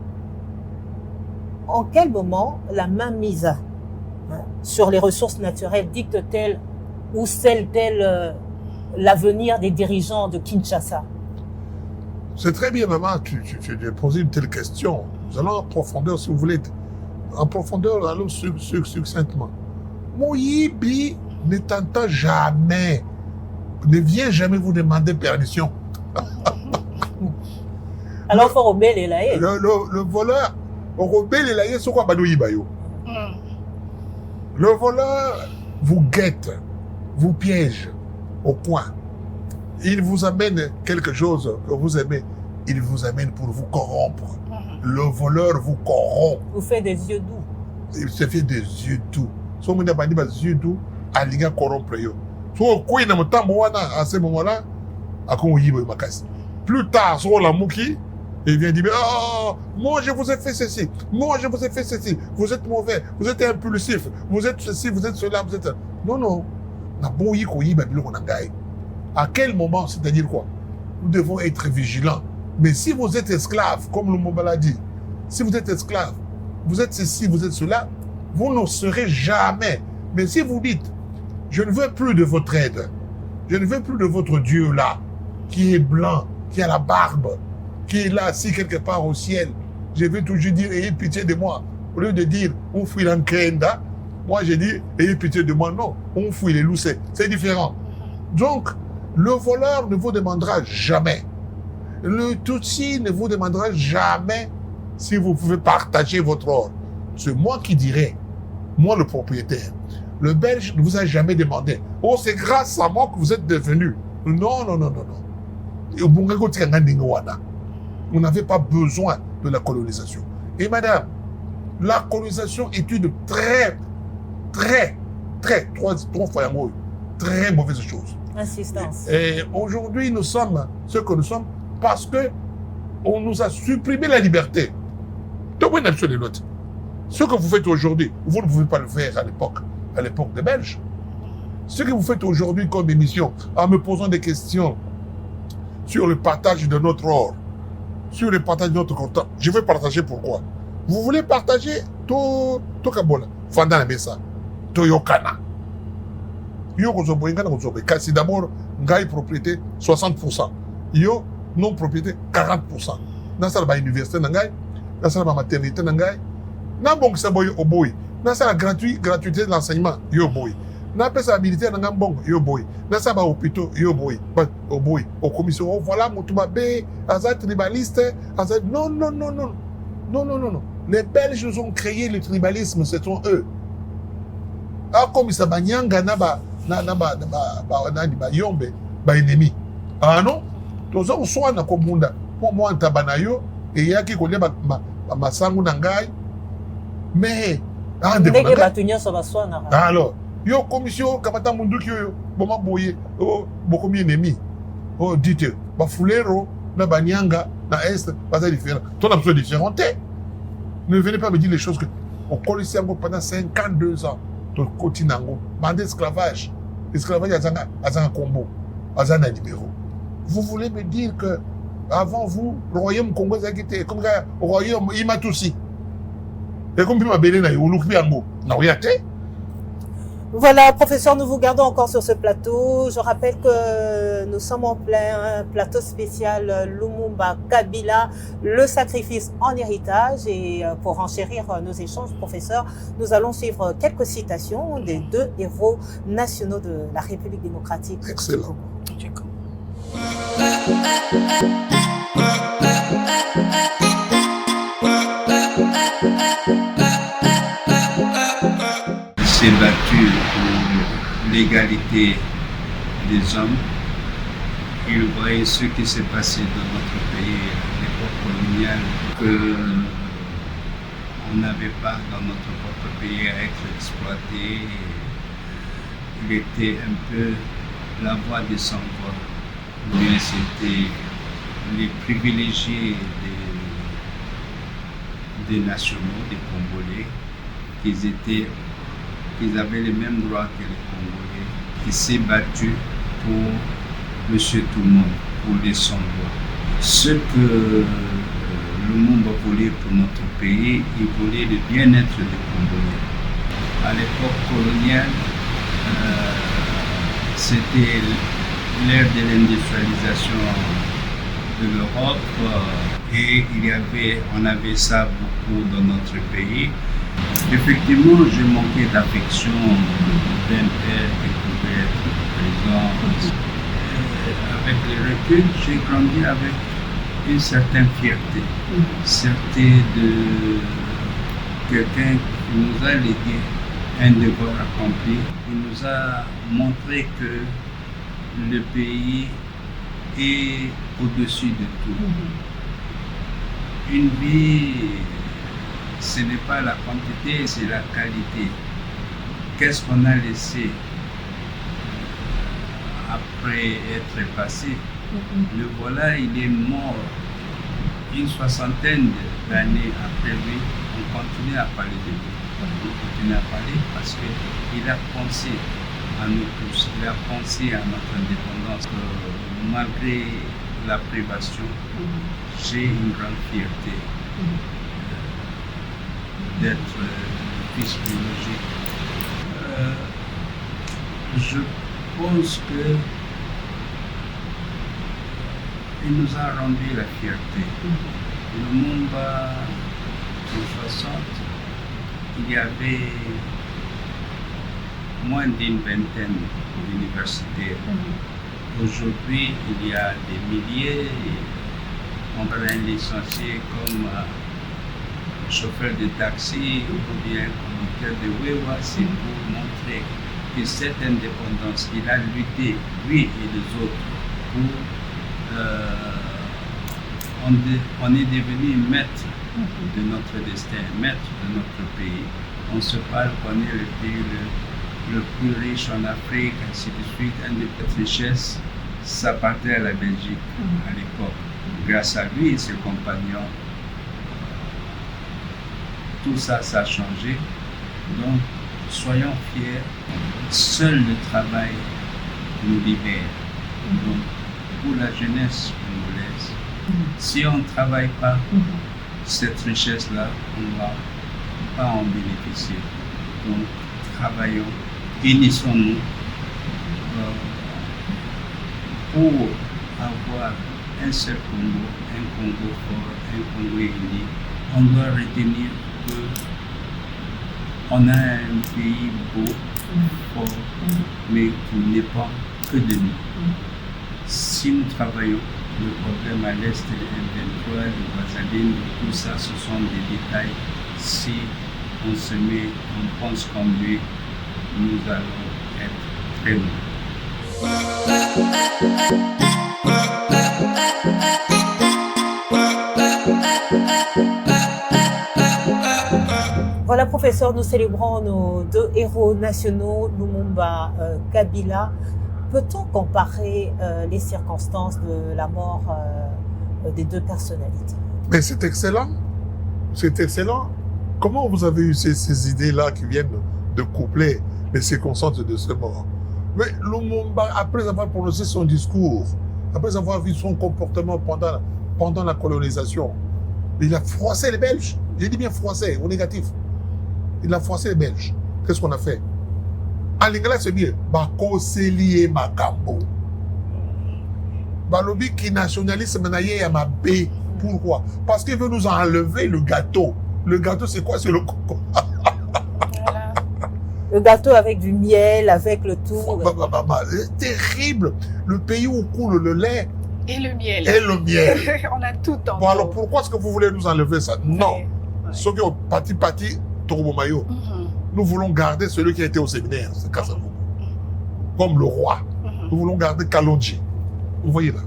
En quel moment la mainmise sur les ressources naturelles dicte-t-elle ou scelle-t-elle l'avenir des dirigeants de Kinshasa? C'est très bien, maman, tu as posé une telle question. Nous allons en profondeur, si vous voulez. En profondeur, allons succinctement. Moyibi ne t'entend jamais, ne vient jamais vous demander permission. Alors, il faut rebeller là. Le voleur, rebeller là, c'est quoi Badouyi Bayo? Le voleur vous guette, vous piège au coin. Il vous amène quelque chose que vous aimez. Il vous amène pour vous corrompre. Le voleur vous corrompt. Vous fait des yeux doux. Il se fait des yeux doux. Si on a des yeux doux, il y a corrompre. Si on a à ce moment-là, plus tard, si on a mouki, il vient dire, oh, moi je vous ai fait ceci, moi je vous ai fait ceci, vous êtes mauvais, vous êtes impulsif, vous êtes ceci, vous êtes cela, vous êtes... Non, non. À quel moment, c'est-à-dire quoi? Nous devons être vigilants. Mais si vous êtes esclave, comme le Lumumba l'a dit, si vous êtes esclave, vous êtes ceci, vous êtes cela, vous ne serez jamais. Mais si vous dites, je ne veux plus de votre aide, je ne veux plus de votre Dieu là, qui est blanc, qui a la barbe, qui est là, assis quelque part au ciel, je vais toujours dire, ayez pitié de moi. Au lieu de dire, on fouille l'enkrenda, moi j'ai dit, ayez pitié de moi. Non, on fouille les loups, c'est différent. Donc, le voleur ne vous demandera jamais. Le Tutsi ne vous demandera jamais si vous pouvez partager votre or. C'est moi qui dirai, moi le propriétaire. Le Belge ne vous a jamais demandé. Oh, c'est grâce à moi que vous êtes devenu. Non, non, non, non, non. On n'avait pas besoin de la colonisation. Et madame, la colonisation est une trois fois très mauvaise chose. Insistance. Et aujourd'hui, nous sommes ce que nous sommes parce que on nous a supprimé la liberté. Donc, oui, les notes. Ce que vous faites aujourd'hui, vous ne pouvez pas le faire à l'époque des Belges. Ce que vous faites aujourd'hui comme émission, en me posant des questions sur le partage de notre or, sur le partage de notre content, je vais partager pourquoi. Vous voulez partager tout Kabola, Fanda na Mesa, tout Yokana. Yo kozobo ingana kozobo. Kasi d'abord, ngai propriété 60%. Yo non propriété 40%. Dans ça la université nangai, dans ça la maternité nangai. Na bon ça boy oboy. Dans ça la gratuité de l'enseignement, yo boy. Na pesa militaire nangam bon, yo boy. Dans ça ba hôpital, yo boy. Au boy, au commission, voilà Moutouba B, Azad tribaliste, Azad non. Les Belges nous ont créé le tribalisme, ce sont eux. Ah comme ça banyanga na ba yombe ba ennemi. Ah non, tous on soit na komunda. Pour moi tabanayo et yaki ko leba masangu na ngai. Mais ndenge bato nyonso baswana. Alors, yo commission kamata munduki yo boma boye bokomi ennemi. Oh dites ba fulero na banyanga na est pas différent. Ton absolument différent. Ne venez pas me dire les choses que on connaissait pendant 52 ans. Ton continent, bande d'esclavage. L'esclavage a un combo, a un numéro. Vous voulez me dire que avant vous, le royaume Congo a été comme le royaume Imatoussi. Et comme il m'a béni, Voilà, professeur, nous vous gardons encore sur ce plateau. Je rappelle que nous sommes en plein plateau spécial Lumumba Kabila, le sacrifice en héritage. Et pour enchérir nos échanges, professeur, nous allons suivre quelques citations des deux héros nationaux de la République démocratique. Excellent. S'est battu pour l'égalité des hommes. Il voyait ce qui s'est passé dans notre pays à l'époque coloniale, qu'on n'avait pas dans notre propre pays à être exploité. Il était un peu la voix des sans-voix. Mais c'était les privilégiés des nationaux, des Congolais, qu'ils avaient les mêmes droits que les Congolais, qui s'est battu pour Monsieur Tout-le-Monde, pour les sans-voix. Ce que Lumumba voulait pour notre pays, il voulait le bien-être des Congolais. À l'époque coloniale, c'était l'ère de l'industrialisation de l'Europe et on avait ça beaucoup dans notre pays. Effectivement, je manquais d'affection d'un père qui pouvait être présent. Avec le recul, j'ai grandi avec une certaine fierté, fierté de quelqu'un qui nous a légué un devoir accompli. Il nous a montré que le pays est au-dessus de tout. Une vie, ce n'est pas la quantité, c'est la qualité. Qu'est-ce qu'on a laissé après être passé? Le voilà, il est mort une soixantaine d'années après lui. On continue à parler de lui. On continue à parler parce qu'il a pensé à nous tous, il a pensé à notre indépendance. Malgré la privation, j'ai une grande fierté d'être fils biologique. Je pense que il nous a rendu la fierté. Le Lumumba en 60, il y avait moins d'une vingtaine d'universitaires. Aujourd'hui, il y a des milliers. On va les licencier comme chauffeur de taxi ou bien conducteur de Wewa. C'est pour montrer que cette indépendance qu'il a lutté, lui et les autres, pour on est devenu maître de notre destin, maître de notre pays. On se parle qu'on est le pays le plus riche en Afrique, ainsi de suite, une des petites richesses, ça partait à la Belgique à l'époque. Grâce à lui et ses compagnons, tout ça, ça a changé. Donc, soyons fiers, seul le travail nous libère. Donc, pour la jeunesse congolaise, si on ne travaille pas, cette richesse-là, on ne va pas en bénéficier. Donc, travaillons, unissons-nous pour avoir un seul Congo, un Congo fort, un Congo uni. On doit retenir qu'on a un pays beau, fort, mais qui n'est pas que de nous. Si nous travaillons, le problème à l'Est, le M23, le Brazzaville, tout ça, ce sont des détails. Si on se met, on pense comme lui, nous allons être très loin. Voilà, professeur, nous célébrons nos deux héros nationaux, Lumumba, Kabila. Peut-on comparer les circonstances de la mort des deux personnalités? Mais c'est excellent. C'est excellent. Comment vous avez eu ces idées-là qui viennent de coupler les circonstances de ce mort? Mais Lumumba, après avoir prononcé son discours, après avoir vu son comportement pendant la colonisation, il a froissé les Belges. J'ai dit bien froissé, au négatif. Il a froissé les Belges. Qu'est-ce qu'on a fait? En lingala, c'est bien. Bakoselié Makambo. Balobi qui nationaliste menaye à ma B. Pourquoi? Parce qu'il veut nous enlever le gâteau. Le gâteau, c'est quoi? C'est le coco. Voilà. Le gâteau avec du miel, avec le tout. C'est terrible. Le pays où coule le lait. Et le miel. Et le miel. On a tout en Bon, alors pourquoi est-ce que vous voulez nous enlever ça? Non. Ce qui est parti, Torubomayo. Nous voulons garder celui qui a été au séminaire, c'est Kasavubu. Comme le roi. Nous voulons garder Kalonji. Vous voyez là?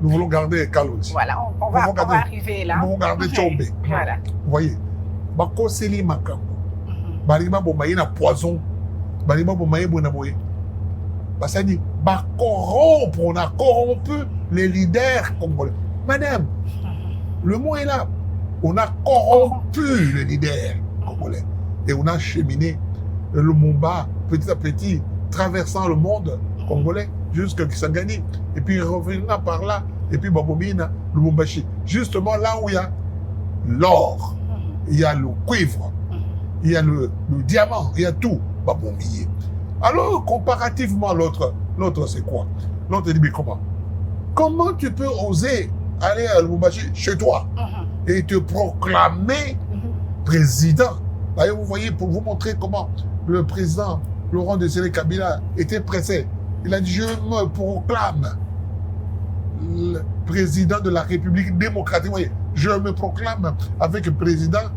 Nous voulons garder Kalonji. Voilà, on va arriver là. Nous voulons garder Tchombe. Voilà. Vous voyez? Bakoseli Makambo. Barima Bomaye na poison. Barima Bomaye Bonaboye. Ça dit, corrompre, on a corrompu les leaders congolais. Madame, le mot est là. On a corrompu les leaders congolais. Et on a cheminé le Lumumba petit à petit, traversant le monde congolais jusqu'à Kisangani. Et puis revenant par là, et puis Babomina, Lumumbashi. Justement là où il y a l'or, il y a le cuivre, il y a le diamant, il y a tout, Babomie. Alors, comparativement, l'autre c'est quoi? L'autre dit, mais comment? Comment tu peux oser aller à Lumumbashi chez toi et te proclamer président? D'ailleurs, vous voyez, pour vous montrer comment le président Laurent Désiré Kabila était pressé. Il a dit, je me proclame le président de la République démocratique. Vous voyez, je me proclame avec le président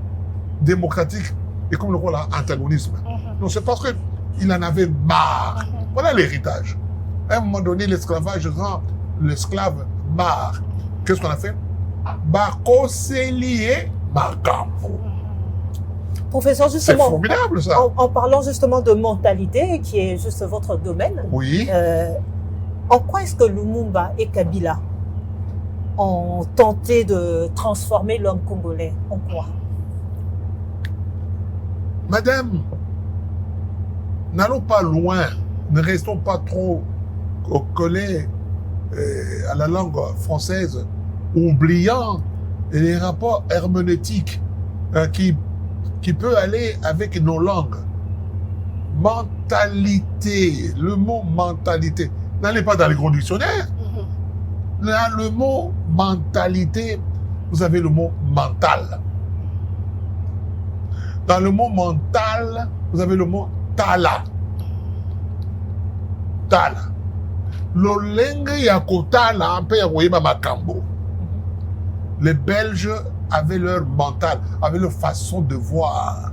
démocratique et comme le rôle antagonisme. Donc c'est parce qu'il en avait marre. Voilà l'héritage. À un moment donné, l'esclavage rend l'esclave marre. Qu'est-ce qu'on a fait? Bakoselié Makambo. Professeur, justement, c'est formidable, ça. En parlant justement de mentalité, qui est juste votre domaine, oui. En quoi est-ce que Lumumba et Kabila ont tenté de transformer l'homme congolais? En quoi? Madame, n'allons pas loin, ne restons pas trop collés à la langue française, oubliant les rapports herméneutiques qui peut aller avec nos langues. Mentalité, le mot mentalité. N'allez pas dans les grands dictionnaires. Dans le mot mentalité, vous avez le mot mental. Dans le mot mental, vous avez le mot tala. Tala. L'olenge yakotala un peu makambo. Les Belges avaient leur mental, avaient leur façon de voir.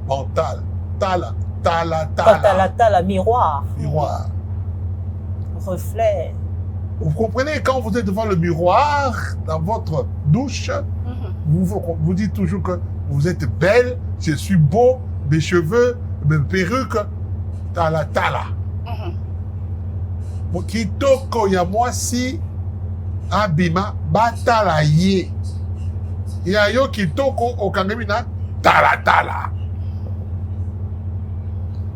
Mental. Tala. Tala, miroir. Miroir. Reflet. Vous comprenez, quand vous êtes devant le miroir, dans votre douche, vous dites toujours que vous êtes belle, je suis beau, mes cheveux, mes perruques, tala tala. Kitoko ya mwasi abima batala ye. Ya yo kitoko okangemi na tala tala.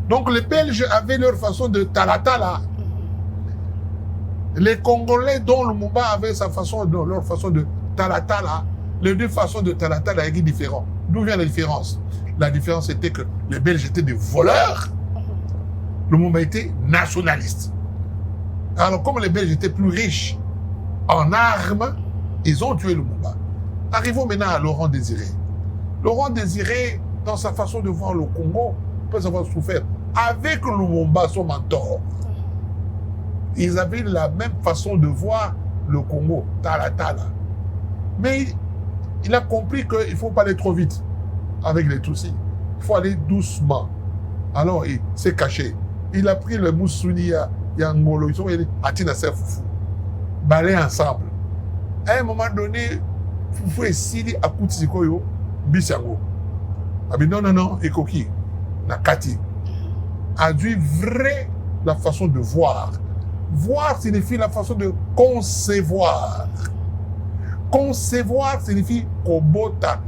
Donc les Belges avaient leur façon de tala tala. Les Congolais dont Lumumba avait sa façon, leur façon de tala tala. Les deux façons de tala tala étaient différentes. D'où vient la différence? La différence était que les Belges étaient des voleurs. Lumumba était nationaliste. Alors, comme les Belges étaient plus riches en armes, ils ont tué Lumumba. Arrivons maintenant à Laurent Désiré. Laurent Désiré, dans sa façon de voir le Congo, peut avoir souffert. Avec Lumumba, son mentor, ils avaient la même façon de voir le Congo, tala tala. Mais il a compris qu'il ne faut pas aller trop vite avec les Tutsis. Il faut aller doucement. Alors, il s'est caché. Il a pris le Moussouni Yangolo, ils sont allés à Tinasser Foufou. Balé ensemble. À un moment donné, Foufou et Sili à Koutsikoyo, Bissango. Ah bien non, et Koki, Nakati. A dû vrai la façon de voir. Voir signifie la façon de concevoir. Concevoir signifie kobota,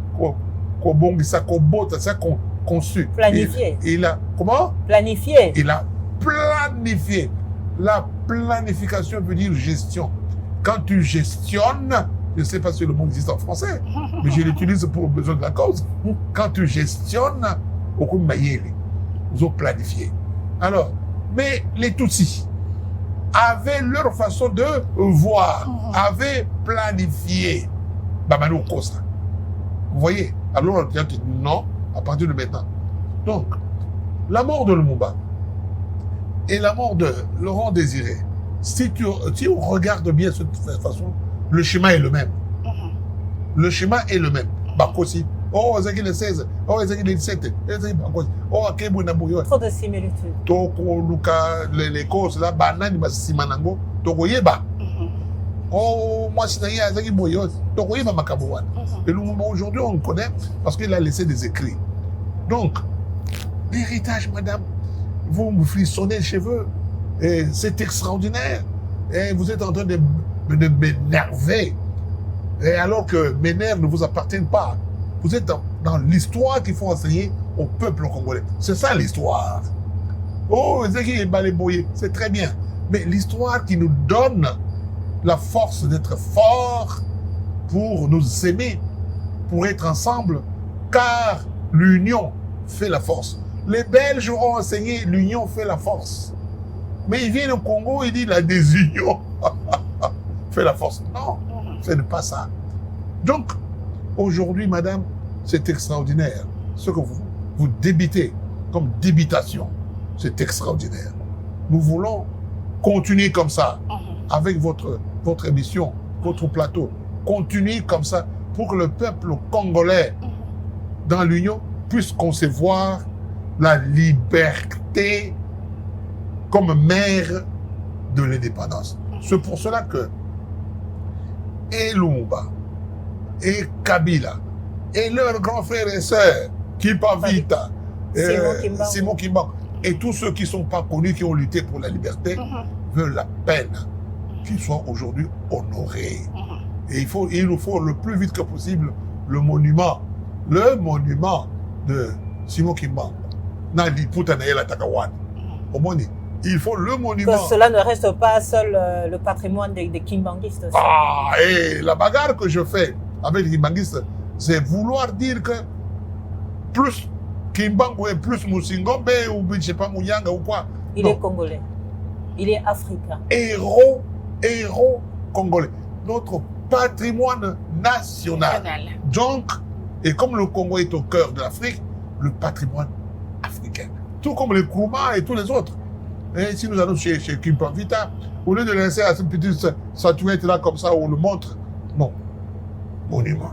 kobongisa, kobota, c'est qu'on conçu. Planifier. Il a, comment? Planifier. Il a planifié. La planification veut dire gestion. Quand tu gestionnes, je ne sais pas si le mot existe en français, mais je l'utilise pour le besoin de la cause. Quand tu gestionnes, ils ont planifié. Alors, mais les Tutsis avaient leur façon de voir, avaient planifié. Babano Kosa. Vous voyez? Alors, on dit non, à partir de maintenant. Donc, la mort de Lumumba et la mort de Laurent Désiré, si on regarde bien de cette façon, le schéma est le même. Le schéma est le même. Bakosi, oh, Zaki le 16, oh, Zaki le 17, oh, Akebo Nabuyo. Trop de similitudes. Toko, Luka, les causes, là, Banani, Simanango, Toko Yeba. Oh, moi, c'est Zaki Boyo, Toko Yeba Makabouane. Et Lumumba, aujourd'hui, on le connaît parce qu'il a laissé des écrits. Donc, l'héritage, madame, vous me frissonnez les cheveux. C'est extraordinaire. Et vous êtes en train de m'énerver. Et alors que mes nerfs ne vous appartiennent pas. Vous êtes dans l'histoire qu'il faut enseigner au peuple congolais. C'est ça l'histoire. Oh, c'est très bien. Mais l'histoire qui nous donne la force d'être forts pour nous aimer, pour être ensemble, car l'union fait la force. Les Belges ont enseigné l'union fait la force. Mais ils viennent au Congo et disent la désunion fait la force. Non, ce n'est pas ça. Donc, aujourd'hui, madame, c'est extraordinaire. Ce que vous débitez comme débitation, c'est extraordinaire. Nous voulons continuer comme ça, avec votre émission, votre plateau. Continuer comme ça pour que le peuple congolais, dans l'union, puisse concevoir la liberté comme mère de l'indépendance. C'est pour cela que et Lumumba, et Kabila, et leurs grands frères et sœurs, Kipavita, Simon Kimbangu, et tous ceux qui ne sont pas connus, qui ont lutté pour la liberté, veulent la peine qu'ils soient aujourd'hui honorés. Et il nous faut le plus vite que possible le monument de Simon Kimbangu. Il faut le monument. Que cela ne reste pas seul le patrimoine des Kimbanguistes. Ah, et la bagarre que je fais avec les Kimbanguistes, c'est vouloir dire que plus Kimbangu et plus Moussingombe ou je sais pas Mouyanga ou quoi. Il est congolais. Il est africain. Héros congolais. Notre patrimoine national. Donc, et comme le Congo est au cœur de l'Afrique, le patrimoine africain. Tout comme les Koumas et tous les autres. Et si nous allons chez Kimpavita, au lieu de laisser à cette petite statuette là comme ça, on le montre, non. Monument.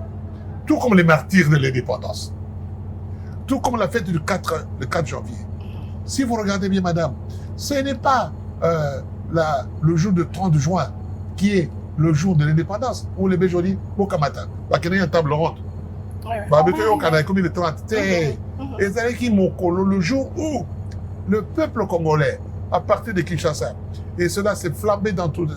Tout comme les martyrs de l'indépendance. Tout comme la fête du 4 janvier. Si vous regardez bien, madame, ce n'est pas le jour de 30 juin qui est le jour de l'indépendance, où les Belges disent Mokamata, parce qu'il y a une table ronde. Comme il est 30. Et c'est qui le jour où le peuple congolais, à partir de Kinshasa, et cela s'est flambé dans toute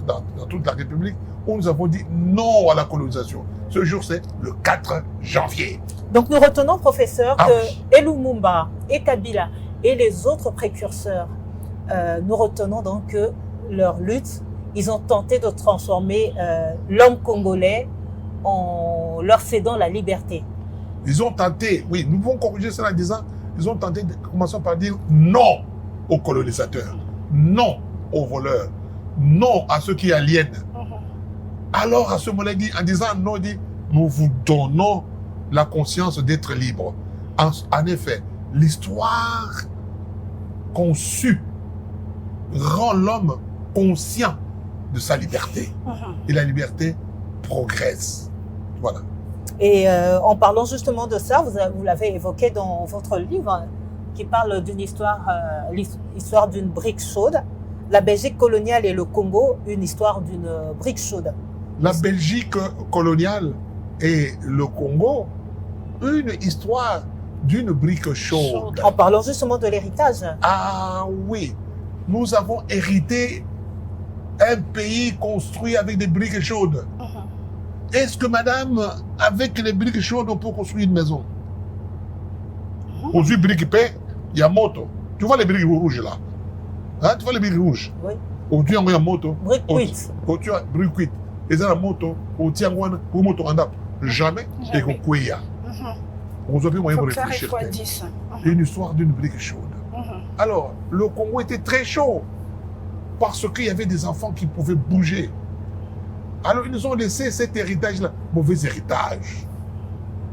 la République, où nous avons dit non à la colonisation. Ce jour, c'est le 4 janvier. Donc nous retenons, professeur, Ah que oui. et Lumumba, et Kabila, et les autres précurseurs, nous retenons donc que leur lutte, ils ont tenté de transformer l'homme congolais en leur cédant la liberté. Ils ont tenté, oui, nous pouvons corriger cela en disant, ils ont tenté, commençons par dire non aux colonisateurs, non aux voleurs, non à ceux qui aliènent. Alors à ce moment-là, en disant non, dit, nous vous donnons la conscience d'être libre. En effet, l'histoire conçue rend l'homme conscient de sa liberté. Et la liberté progresse. Voilà. Et en parlant justement de ça, vous l'avez évoqué dans votre livre, qui parle d'une histoire, l'histoire d'une brique chaude. La Belgique coloniale et le Congo, une histoire d'une brique chaude. La Belgique coloniale et le Congo, une histoire d'une brique chaude. En parlant justement de l'héritage. Ah oui, nous avons hérité un pays construit avec des briques chaudes. Est-ce que, madame, avec les briques chaudes, on peut construire une maison? Aujourd'hui, briques paix, il y a moto. Tu vois les briques rouges là? Hein, tu vois les briques rouges? Oui. Aujourd'hui, on a une moto. Brique cuite. Aujourd'hui, brique cuite. Et ça, la moto, aujourd'hui, on a une moto en dap. Jamais. Et qu'on couille. Aujourd'hui, on Faut va que ça réfléchir. refroidisse. Une histoire d'une brique chaude. Alors, le Congo était très chaud parce qu'il y avait des enfants qui pouvaient bouger. Alors, ils nous ont laissé cet héritage-là, mauvais héritage.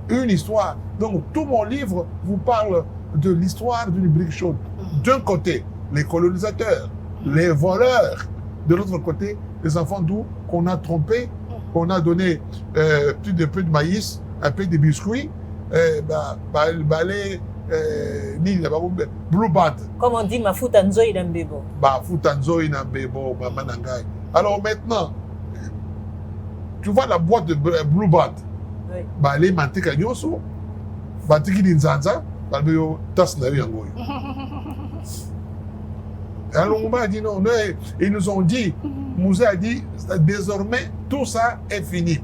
Une histoire. Donc, tout mon livre vous parle de l'histoire d'une brique chaude. D'un côté, les colonisateurs, les voleurs. De l'autre côté, les enfants d'où qu'on a trompés, qu'on a donné peu de maïs, un peu de biscuits, Blue Band. Comme on dit, mafuta nzo inambebo. Futanzo inambebo, mamanangai. Alors maintenant, tu vois la boîte de Blue Band. Oui. Les mantika nyoso, batiki d'inzanza, balbeyo tas na yangoyo. Alors on m'a dit non, ils nous ont dit, Moussa a dit, désormais tout ça est fini.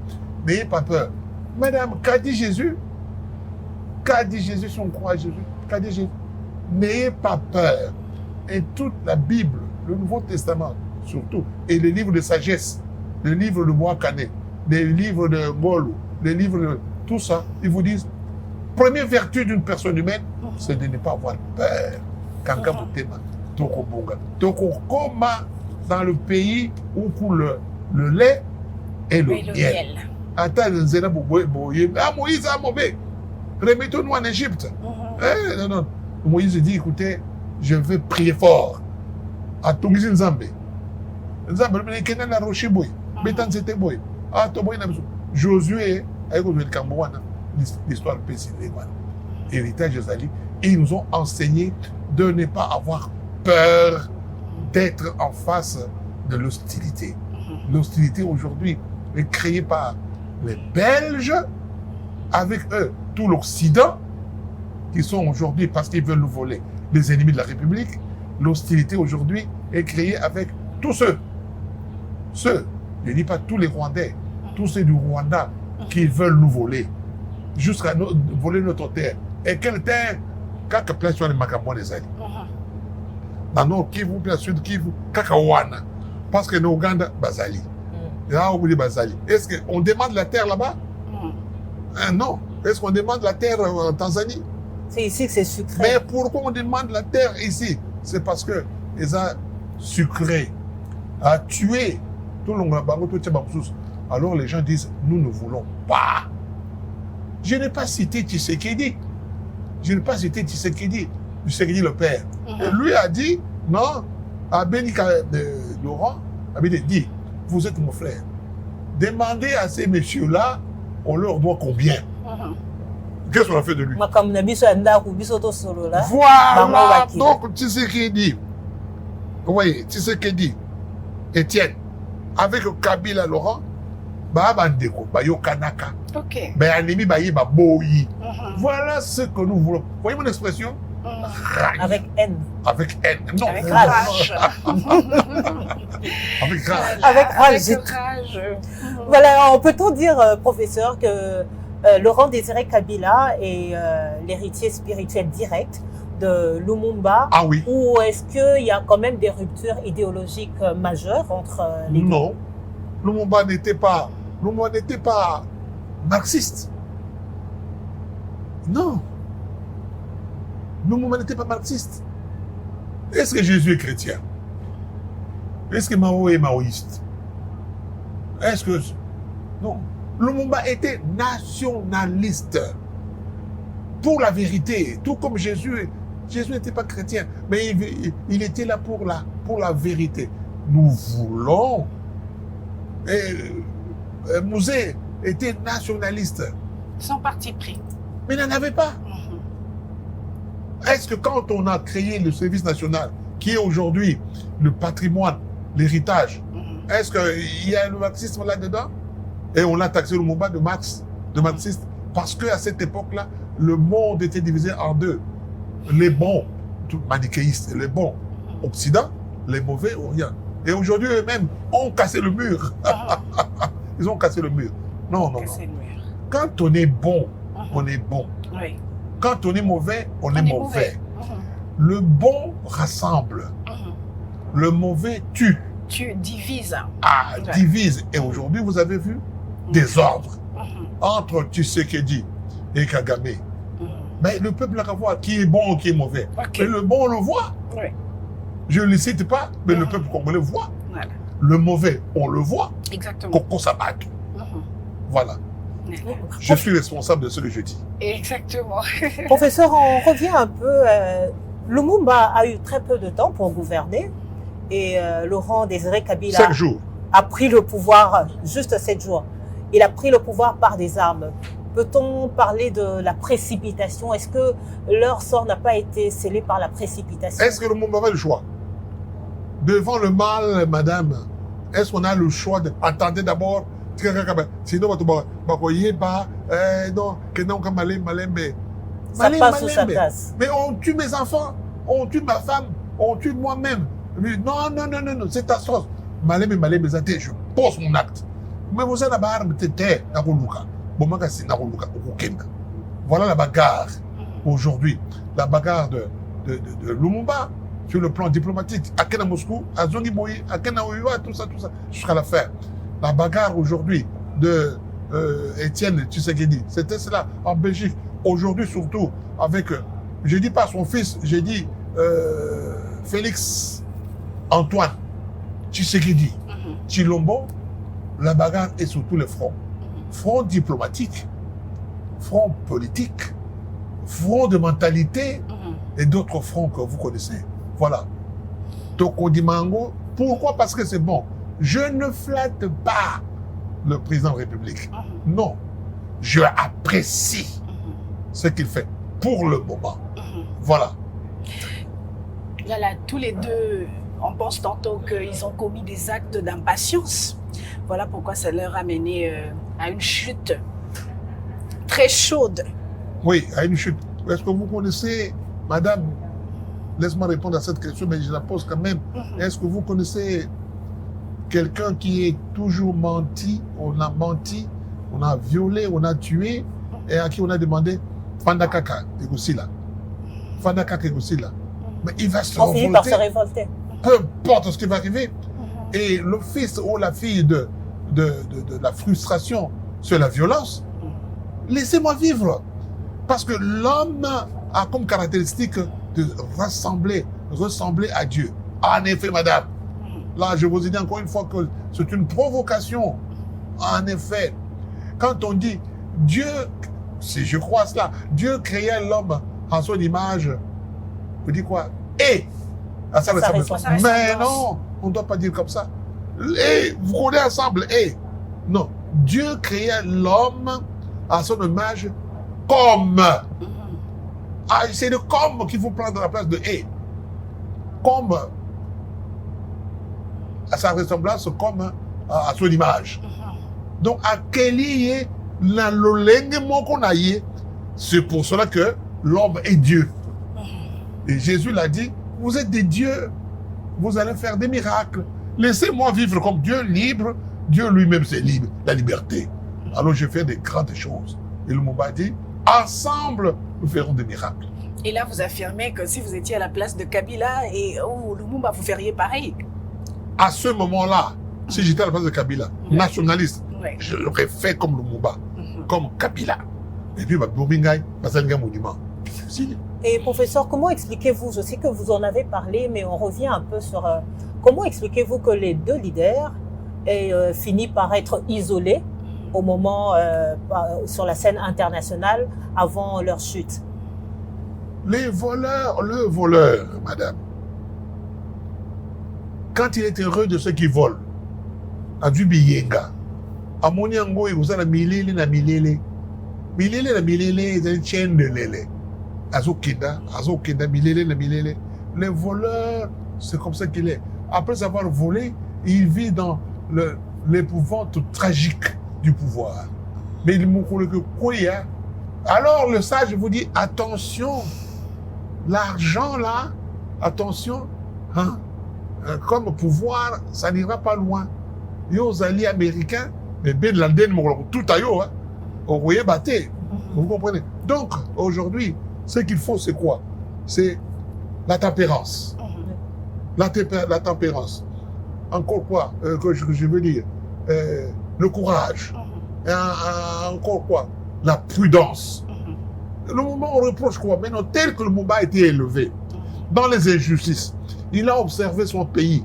N'ayez pas peur. Madame, qu'a dit Jésus? Qu'a dit Jésus si on croit à Jésus? Qu'a dit Jésus? N'ayez pas peur. Et toute la Bible, le Nouveau Testament, surtout, et les livres de sagesse, les livres de Moakane, les livres de Ngolo, les livres de tout ça, ils vous disent, première vertu d'une personne humaine, c'est de ne pas avoir peur. Kanga Mutema, Tokobonga. Tokokoma dans le pays où coule le lait et le miel. Attends, Nzela Boye. Ah, Moïse a mauvais. Remettons-nous en Égypte. Non, non. Moïse dit, écoutez, je vais prier fort. À Tongizi Nzambe. Nzambe, le Kenya na rocher boy. Betan c'était boy. Ah, Toboy na Josué, avec le Kamboana, l'histoire pécile. Héritage Zali. Et ils nous ont enseigné de ne pas avoir peur d'être en face de l'hostilité. L'hostilité aujourd'hui est créée par les Belges, avec eux, tout l'Occident, qui sont aujourd'hui, parce qu'ils veulent nous voler, les ennemis de la République. L'hostilité aujourd'hui est créée avec tous ceux, je ne dis pas tous les Rwandais, tous ceux du Rwanda qui veulent nous voler, jusqu'à voler notre terre. Et quelle terre? Kaka place sur les Makamwa des alliés. Dans nos Kivu, bien sûr, Kivu, Kakawana. Parce que nos Ouganda, Bazali. Là, on dit Bazali. Est-ce qu'on demande la terre là-bas? Non. Est-ce qu'on demande la terre en Tanzanie? C'est ici que c'est sucré. Mais pourquoi on demande la terre ici? C'est parce que ils ont sucré, a tué tout le monde. Alors les gens disent, nous ne voulons pas. Je n'ai pas cité Tshisekedi. Je n'ai pas cité Tshisekedi le père. Lui a dit, non, à Benika Laurent, a dit, vous êtes mon frère. Demandez à ces messieurs-là, on leur doit combien? Qu'est-ce qu'on a fait de lui? Voilà, donc Tshisekedi, oui, Tshisekedi, Étienne, avec Kabila Laurent, Bandeko, Bayokanaka, voilà ce que nous voulons. Vous voyez mon expression? Rage. Avec N. Avec N. Non. Avec rage. Avec rage. Avec rage. Avec rage. Voilà, on peut-on dire, professeur, que Laurent Désiré Kabila est l'héritier spirituel direct de Lumumba? Ah oui. Ou est-ce qu'il y a quand même des ruptures idéologiques majeures entre les deux? Non. Lumumba n'était pas marxiste. Non. Lumumba n'était pas marxiste. Est-ce que Jésus est chrétien? Est-ce que Mao est maoïste? Est-ce que... Non. Lumumba était nationaliste. Pour la vérité. Tout comme Jésus. Jésus n'était pas chrétien. Mais il était là pour la vérité. Nous voulons... Mouzé était nationaliste. Sans parti pris. Mais il n'en avait pas. Est-ce que quand on a créé le service national, qui est aujourd'hui le patrimoine, l'héritage, est-ce qu'il y a le marxisme là-dedans? Et on a taxé Lumumba de marxiste, parce qu'à cette époque-là, le monde était divisé en deux. Les bons, tout manichéistes, les bons Occident, les mauvais Orient. Et aujourd'hui, eux-mêmes ont cassé le mur. Ils ont cassé le mur. Non. Quand on est bon, on est bon. Oui. Quand on est mauvais, on est mauvais. Le bon rassemble. Le mauvais tue. Tu divises. Ah, divise. Et aujourd'hui, vous avez vu des ordres entre Tshisekedi et Kagame. Mais le peuple va voir qui est bon ou qui est mauvais. Mais le bon, on le voit. Oui. Je ne le cite pas, mais le peuple congolais le voit. Voilà. Le mauvais, on le voit. Exactement. Coco Sabato. Voilà. Je suis responsable de ce que je dis. Exactement. Professeur, on revient un peu. Lumumba a eu très peu de temps pour gouverner et Laurent Désiré Kabila 5 jours. a pris le pouvoir, juste 7 jours. Il a pris le pouvoir par des armes. Peut-on parler de la précipitation? Est-ce que leur sort n'a pas été scellé par la précipitation? Est-ce que Lumumba avait le choix? Devant le mal, madame, est-ce qu'on a le choix de... Attendez d'abord. Sinon, Ça passe sous sa place. Mais on tue mes enfants, on tue ma femme, on tue moi-même. Non, c'est ta sauce. Je pose mon acte. Mais vous avez la barre, voilà la bagarre aujourd'hui. La bagarre de Lumumba sur le plan diplomatique. À Kena Moscou, à Zongiboyi, à Kena Oyua, tout ça, jusqu'à la fin. La bagarre aujourd'hui de Étienne Tshisekedi, c'était cela en Belgique. Aujourd'hui, surtout, avec, je dis pas son fils, j'ai dit Félix Antoine Tshisekedi, Tshilombo, la bagarre est sur tous les fronts. Front diplomatique, front politique, front de mentalité et d'autres fronts que vous connaissez. Voilà. Tokodimango, pourquoi? Parce que c'est bon. Je ne flatte pas le président de la République. Non. Je apprécie ce qu'il fait pour le moment. Voilà. Là, tous les deux, on pense tantôt qu'ils ont commis des actes d'impatience. Voilà pourquoi ça leur a mené à une chute très chaude. Oui, à une chute. Est-ce que vous connaissez, madame, laisse-moi répondre à cette question, mais je la pose quand même. Est-ce que vous connaissez quelqu'un qui est toujours menti, on a violé, on a tué, et à qui on a demandé Fanda Kaka, Egosila. Fanda Kaka, Egosila. Mais il va se révolter. Par se révolter. Peu importe ce qui va arriver. Et le fils ou la fille de la frustration sur la violence, laissez-moi vivre. Parce que l'homme a comme caractéristique de ressembler à Dieu. En effet, madame, là, je vous ai dit encore une fois que c'est une provocation. En effet, quand on dit Dieu, si je crois cela, Dieu créait l'homme en son image, vous dites quoi? Et à sa ressemblance. Mais non, on ne doit pas dire comme ça. Et vous connaissez ensemble, et non, Dieu créait l'homme à son image comme. Ah, c'est le comme qu'il faut prendre à la place de et. Comme à sa ressemblance, comme à son image. Donc, à quel est c'est pour cela que l'homme est Dieu. Et Jésus l'a dit, vous êtes des dieux, vous allez faire des miracles. Laissez-moi vivre comme Dieu libre. Dieu lui-même c'est libre, la liberté. Alors je fais des grandes choses. Et Lumumba dit, ensemble, nous ferons des miracles. Et là, vous affirmez que si vous étiez à la place de Kabila et Lumumba, vous feriez pareil. À ce moment-là, si j'étais à la place de Kabila, nationaliste, Ouais. je l'aurais fait comme Lumumba, comme Kabila. Et puis, Bomingaï, parce qu'il y a un monument. Si. Et professeur, comment expliquez-vous, je sais que vous en avez parlé, mais on revient un peu sur... comment expliquez-vous que les deux leaders aient fini par être isolés au moment, sur la scène internationale, avant leur chute? Le voleur, madame, quand il est heureux de ceux qui volent, à Dubiyenga, à Moniango, il vous a la milele na milele. Milele na milele, c'est une chaîne de lélé. Azokeda, milele na milele. Le voleur, c'est comme ça qu'il est. Après avoir volé, il vit dans l'épouvante tragique du pouvoir. Mais il mourrait que quoi. Alors le sage vous dit, attention, l'argent là, attention, hein, comme pouvoir, ça n'ira pas loin. Aux alliés américains, mais Ben Laden, tout à yo, on voyait battre. Vous comprenez? Donc, aujourd'hui, ce qu'il faut, c'est quoi? C'est la tempérance. La tempérance. Encore quoi que je veux dire? Le courage. Encore quoi? La prudence. Le moment où on reproche quoi? Maintenant, tel que le Lumumba a été élevé, dans les injustices, il a observé son pays.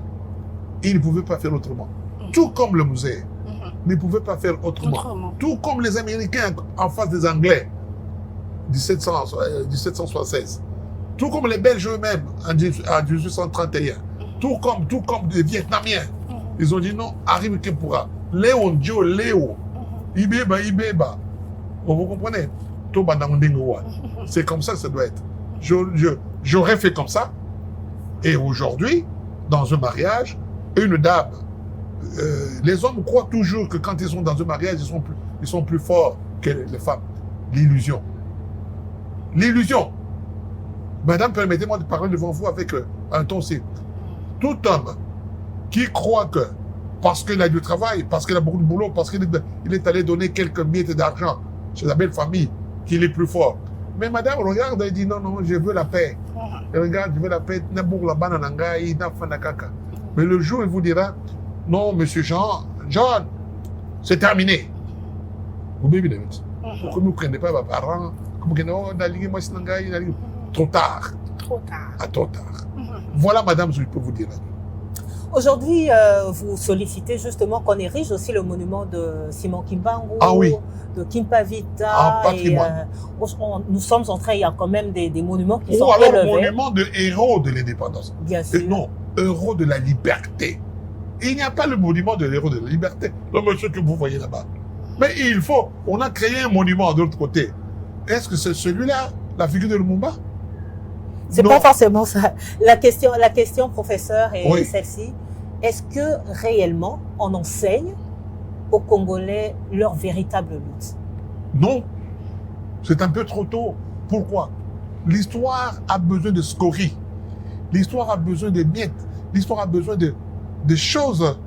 Il ne pouvait pas faire autrement. Tout comme le musée ne pouvait pas faire autrement. Tout comme les Américains en face des Anglais, 1776. Tout comme les Belges eux-mêmes en 1831. Tout comme les Vietnamiens. Ils ont dit non, arrive qui pourra. Léo, Dio, Léo. Ibeba. Vous comprenez? C'est comme ça que ça doit être. J'aurais fait comme ça. Et aujourd'hui, dans un mariage, une dame, les hommes croient toujours que quand ils sont dans un mariage, ils sont plus forts que les femmes. L'illusion. L'illusion. Madame, permettez-moi de parler devant vous avec un ton c'est tout homme qui croit que parce qu'il a du travail, parce qu'il a beaucoup de boulot, parce qu'il est allé donner quelques miettes d'argent chez la belle famille, qu'il est plus fort. Mais madame regarde et dit non, je veux la paix. Et regarde, je veux la paix. Mais le jour, il vous dira non, monsieur John, c'est terminé. Vous m'avez pourquoi vous ne prenez pas vos parents? Trop tard. Trop tard. Trop tard. Voilà, madame, ce que je peux vous dire. Aujourd'hui, vous sollicitez justement qu'on érige aussi le monument de Simon Kimbangu, de Kimpavita. Nous sommes en train, il y a quand même des monuments qui sont élevés. Alors, monument de héros de l'indépendance. Bien sûr. Non, héros de la liberté. Il n'y a pas le monument de l'héros de la liberté, le monsieur que vous voyez là-bas. Mais on a créé un monument de l'autre côté. Est-ce que c'est celui-là, la figure de Lumumba? C'est pas forcément ça. La question, professeur, est celle-ci. Est-ce que réellement, on enseigne aux Congolais leur véritable lutte? Non. C'est un peu trop tôt. Pourquoi? L'histoire a besoin de scories. L'histoire a besoin de miettes. L'histoire a besoin de choses,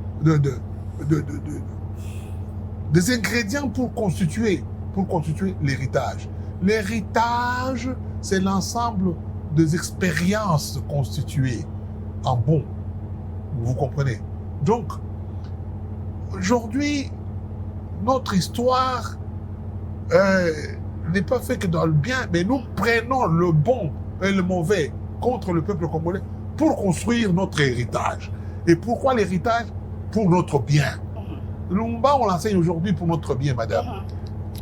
des ingrédients pour constituer l'héritage. L'héritage, c'est l'ensemble des expériences constituées en bon. Vous comprenez? Donc, aujourd'hui, notre histoire n'est pas faite que dans le bien, mais nous prenons le bon et le mauvais contre le peuple congolais pour construire notre héritage. Et pourquoi l'héritage? Pour notre bien. Le Lumumba, on l'enseigne aujourd'hui pour notre bien, madame.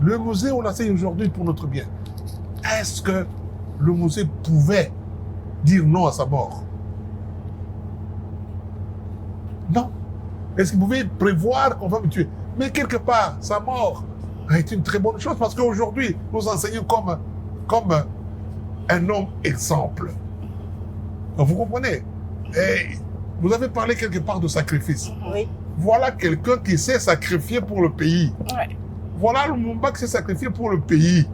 Le musée, on l'enseigne aujourd'hui pour notre bien. Est-ce que le musée pouvait dire non à sa mort? Non. Est-ce qu'il pouvait prévoir qu'on va me tuer? Mais quelque part, sa mort a été une très bonne chose parce qu'aujourd'hui, nous enseignons comme un homme exemple. Vous comprenez? Et vous avez parlé quelque part de sacrifice. Oui. Voilà quelqu'un qui s'est sacrifié pour le pays. Ouais. Voilà le Lumumba qui s'est sacrifié pour le pays.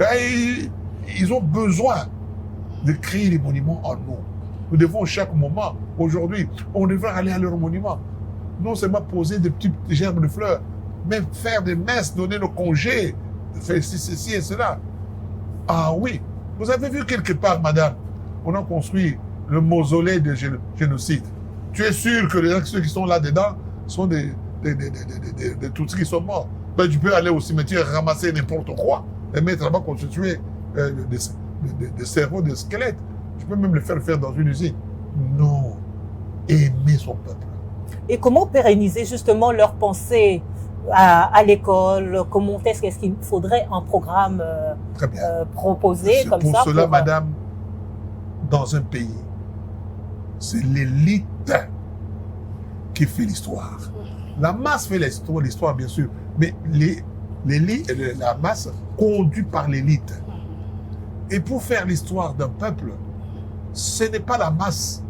Et ils ont besoin de créer des monuments en nous. Nous devons chaque moment, aujourd'hui, on devrait aller à leur monument. Non seulement poser des petites gerbes de fleurs, mais faire des messes, donner nos congés, faire ceci et cela. Ah oui, vous avez vu quelque part, madame, on a construit le mausolée de génocide. Tu es sûr que ceux qui sont là-dedans sont des Tutsis qui sont morts? Ben, tu peux aller au cimetière ramasser n'importe quoi et mettre là-bas constituer des cerveaux, des squelettes. Tu peux même le faire dans une usine. Non, aimer son peuple. Et comment pérenniser justement leurs pensées à l'école? Comment est-ce qu'il faudrait un programme proposé comme ça? Pour cela, madame, dans un pays, c'est l'élite qui fait l'histoire. La masse fait l'histoire bien sûr, mais l'élite, la masse conduite par l'élite. Et pour faire l'histoire d'un peuple, ce n'est pas la masse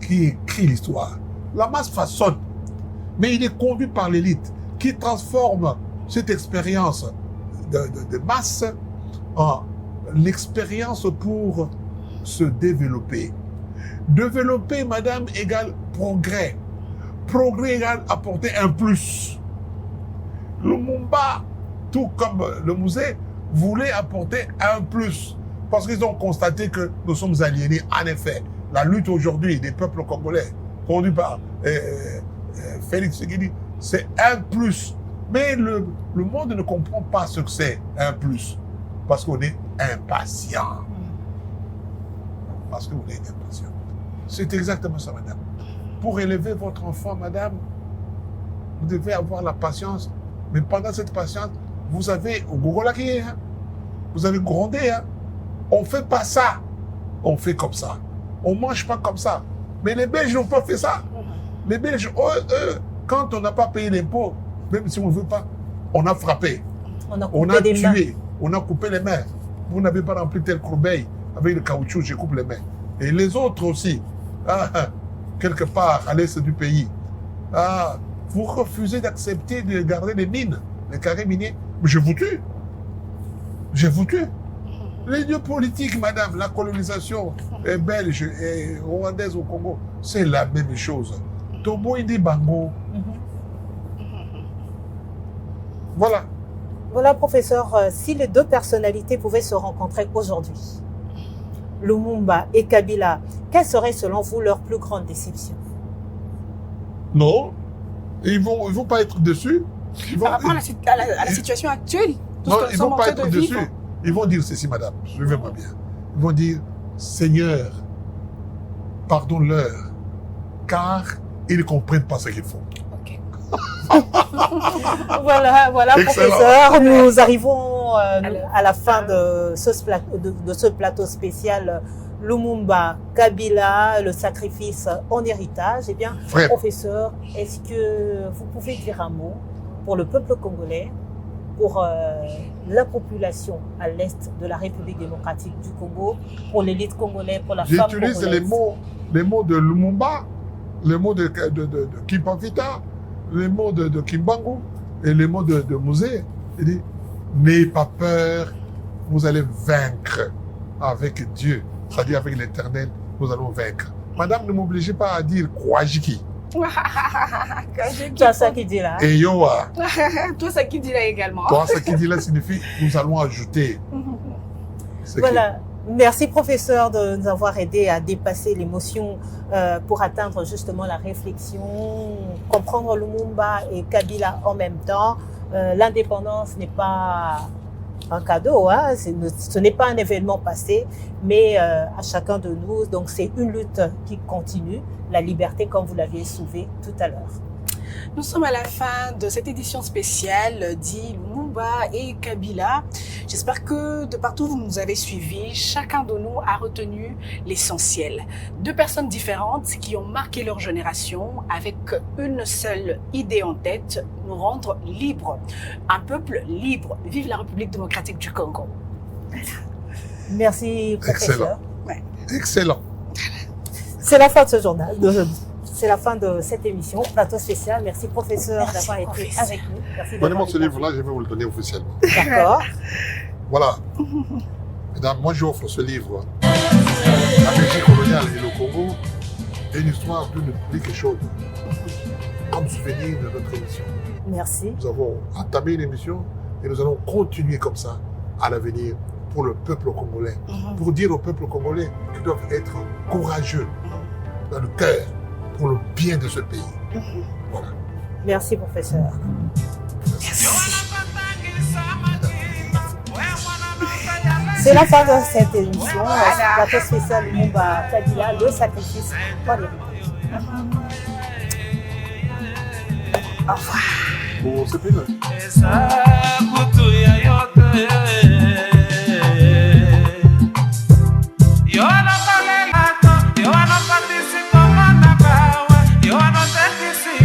qui écrit l'histoire. La masse façonne, mais il est conduit par l'élite qui transforme cette expérience de masse en l'expérience pour se développer. Développer, madame, égale progrès. Progrès égale apporter un plus. Lumumba, tout comme le musée, voulait apporter un plus. Parce qu'ils ont constaté que nous sommes aliénés. En effet, la lutte aujourd'hui des peuples congolais, conduit par Félix Tshisekedi, c'est un plus. Mais le monde ne comprend pas ce que c'est un plus. Parce qu'on est impatient. Parce qu'on est impatient. C'est exactement ça, madame. Pour élever votre enfant, madame, vous devez avoir la patience. Mais pendant cette patience, vous avez vous avez grondé. Hein? On ne fait pas ça. On fait comme ça. On ne mange pas comme ça. Mais les Belges n'ont pas fait ça. Les Belges, eux, quand on n'a pas payé l'impôt, même si on ne veut pas, on a frappé. On a tué. On a coupé les mains. Vous n'avez pas rempli tel corbeille avec le caoutchouc, je coupe les mains. Et les autres aussi, quelque part à l'est du pays, vous refusez d'accepter de garder les mines, les carrés miniers. Mais je vous tue. Je vous tue. Les lieux politiques, madame, la colonisation belge et rwandaise au Congo, c'est la même chose. Tobo Indi Bango. Voilà. Voilà, professeur, si les deux personnalités pouvaient se rencontrer aujourd'hui, Lumumba et Kabila, quelle serait selon vous leur plus grande déception? Non, ils vont pas être dessus. Par rapport à la situation actuelle, non, ils ne vont pas être dessus. Ils vont dire ceci, madame, suivez-moi bien. Ils vont dire, Seigneur, pardonne-leur, car ils ne comprennent pas ce qu'ils font. Okay. voilà, professeur, nous arrivons à la fin de ce plateau spécial Lumumba, Kabila, le sacrifice en héritage. Eh bien, Frère. Professeur, est-ce que vous pouvez dire un mot pour le peuple congolais, pour la population à l'est de la République démocratique du Congo, pour l'élite congolaise, pour la femme congolaise? J'utilise les mots de Lumumba, les mots de Kimpavita, les mots de Kimbangu et les mots de Musée. Il dit, n'ayez pas peur, vous allez vaincre avec Dieu, c'est-à-dire avec l'Éternel, nous allons vaincre. Madame, ne m'obligez pas à dire Kouajiki. Toi, ça qui dit là. Et Yoa. Toi, ça qui dit là également. Toi, ça qui dit là signifie nous allons ajouter. Voilà. Merci, professeur, de nous avoir aidé à dépasser l'émotion pour atteindre justement la réflexion, comprendre Lumumba et Kabila en même temps. L'indépendance n'est pas un cadeau, hein? Ce n'est pas un événement passé, mais à chacun de nous. Donc, c'est une lutte qui continue. La liberté, comme vous l'aviez soulevé tout à l'heure. Nous sommes à la fin de cette édition spéciale dit Lumumba et Kabila. J'espère que de partout vous nous avez suivis. Chacun de nous a retenu l'essentiel. Deux personnes différentes qui ont marqué leur génération avec une seule idée en tête, nous rendre libres. Un peuple libre. Vive la République démocratique du Congo. Merci, professeur. Excellent. Ouais. Excellent. C'est la fin de ce journal. C'est la fin de cette émission, plateau spécial. Merci, professeur, d'avoir été avec nous. Donnez-moi ce livre-là, je vais vous le donner officiellement. D'accord. Voilà. Mesdames, moi, j'offre ce livre La Belgique coloniale et le Congo est une histoire d'une publique chaude. Comme souvenir de notre émission. Merci. Nous avons entamé une émission et nous allons continuer comme ça à l'avenir pour le peuple congolais. Pour dire au peuple congolais qu'ils doivent être courageux dans le cœur pour le bien de ce pays. Voilà. Merci, professeur. C'est la fin de cette émission. Plateau spécial Lumumba Kabila, le sacrifice pour l'héritage. Au revoir. Bon, c'est plus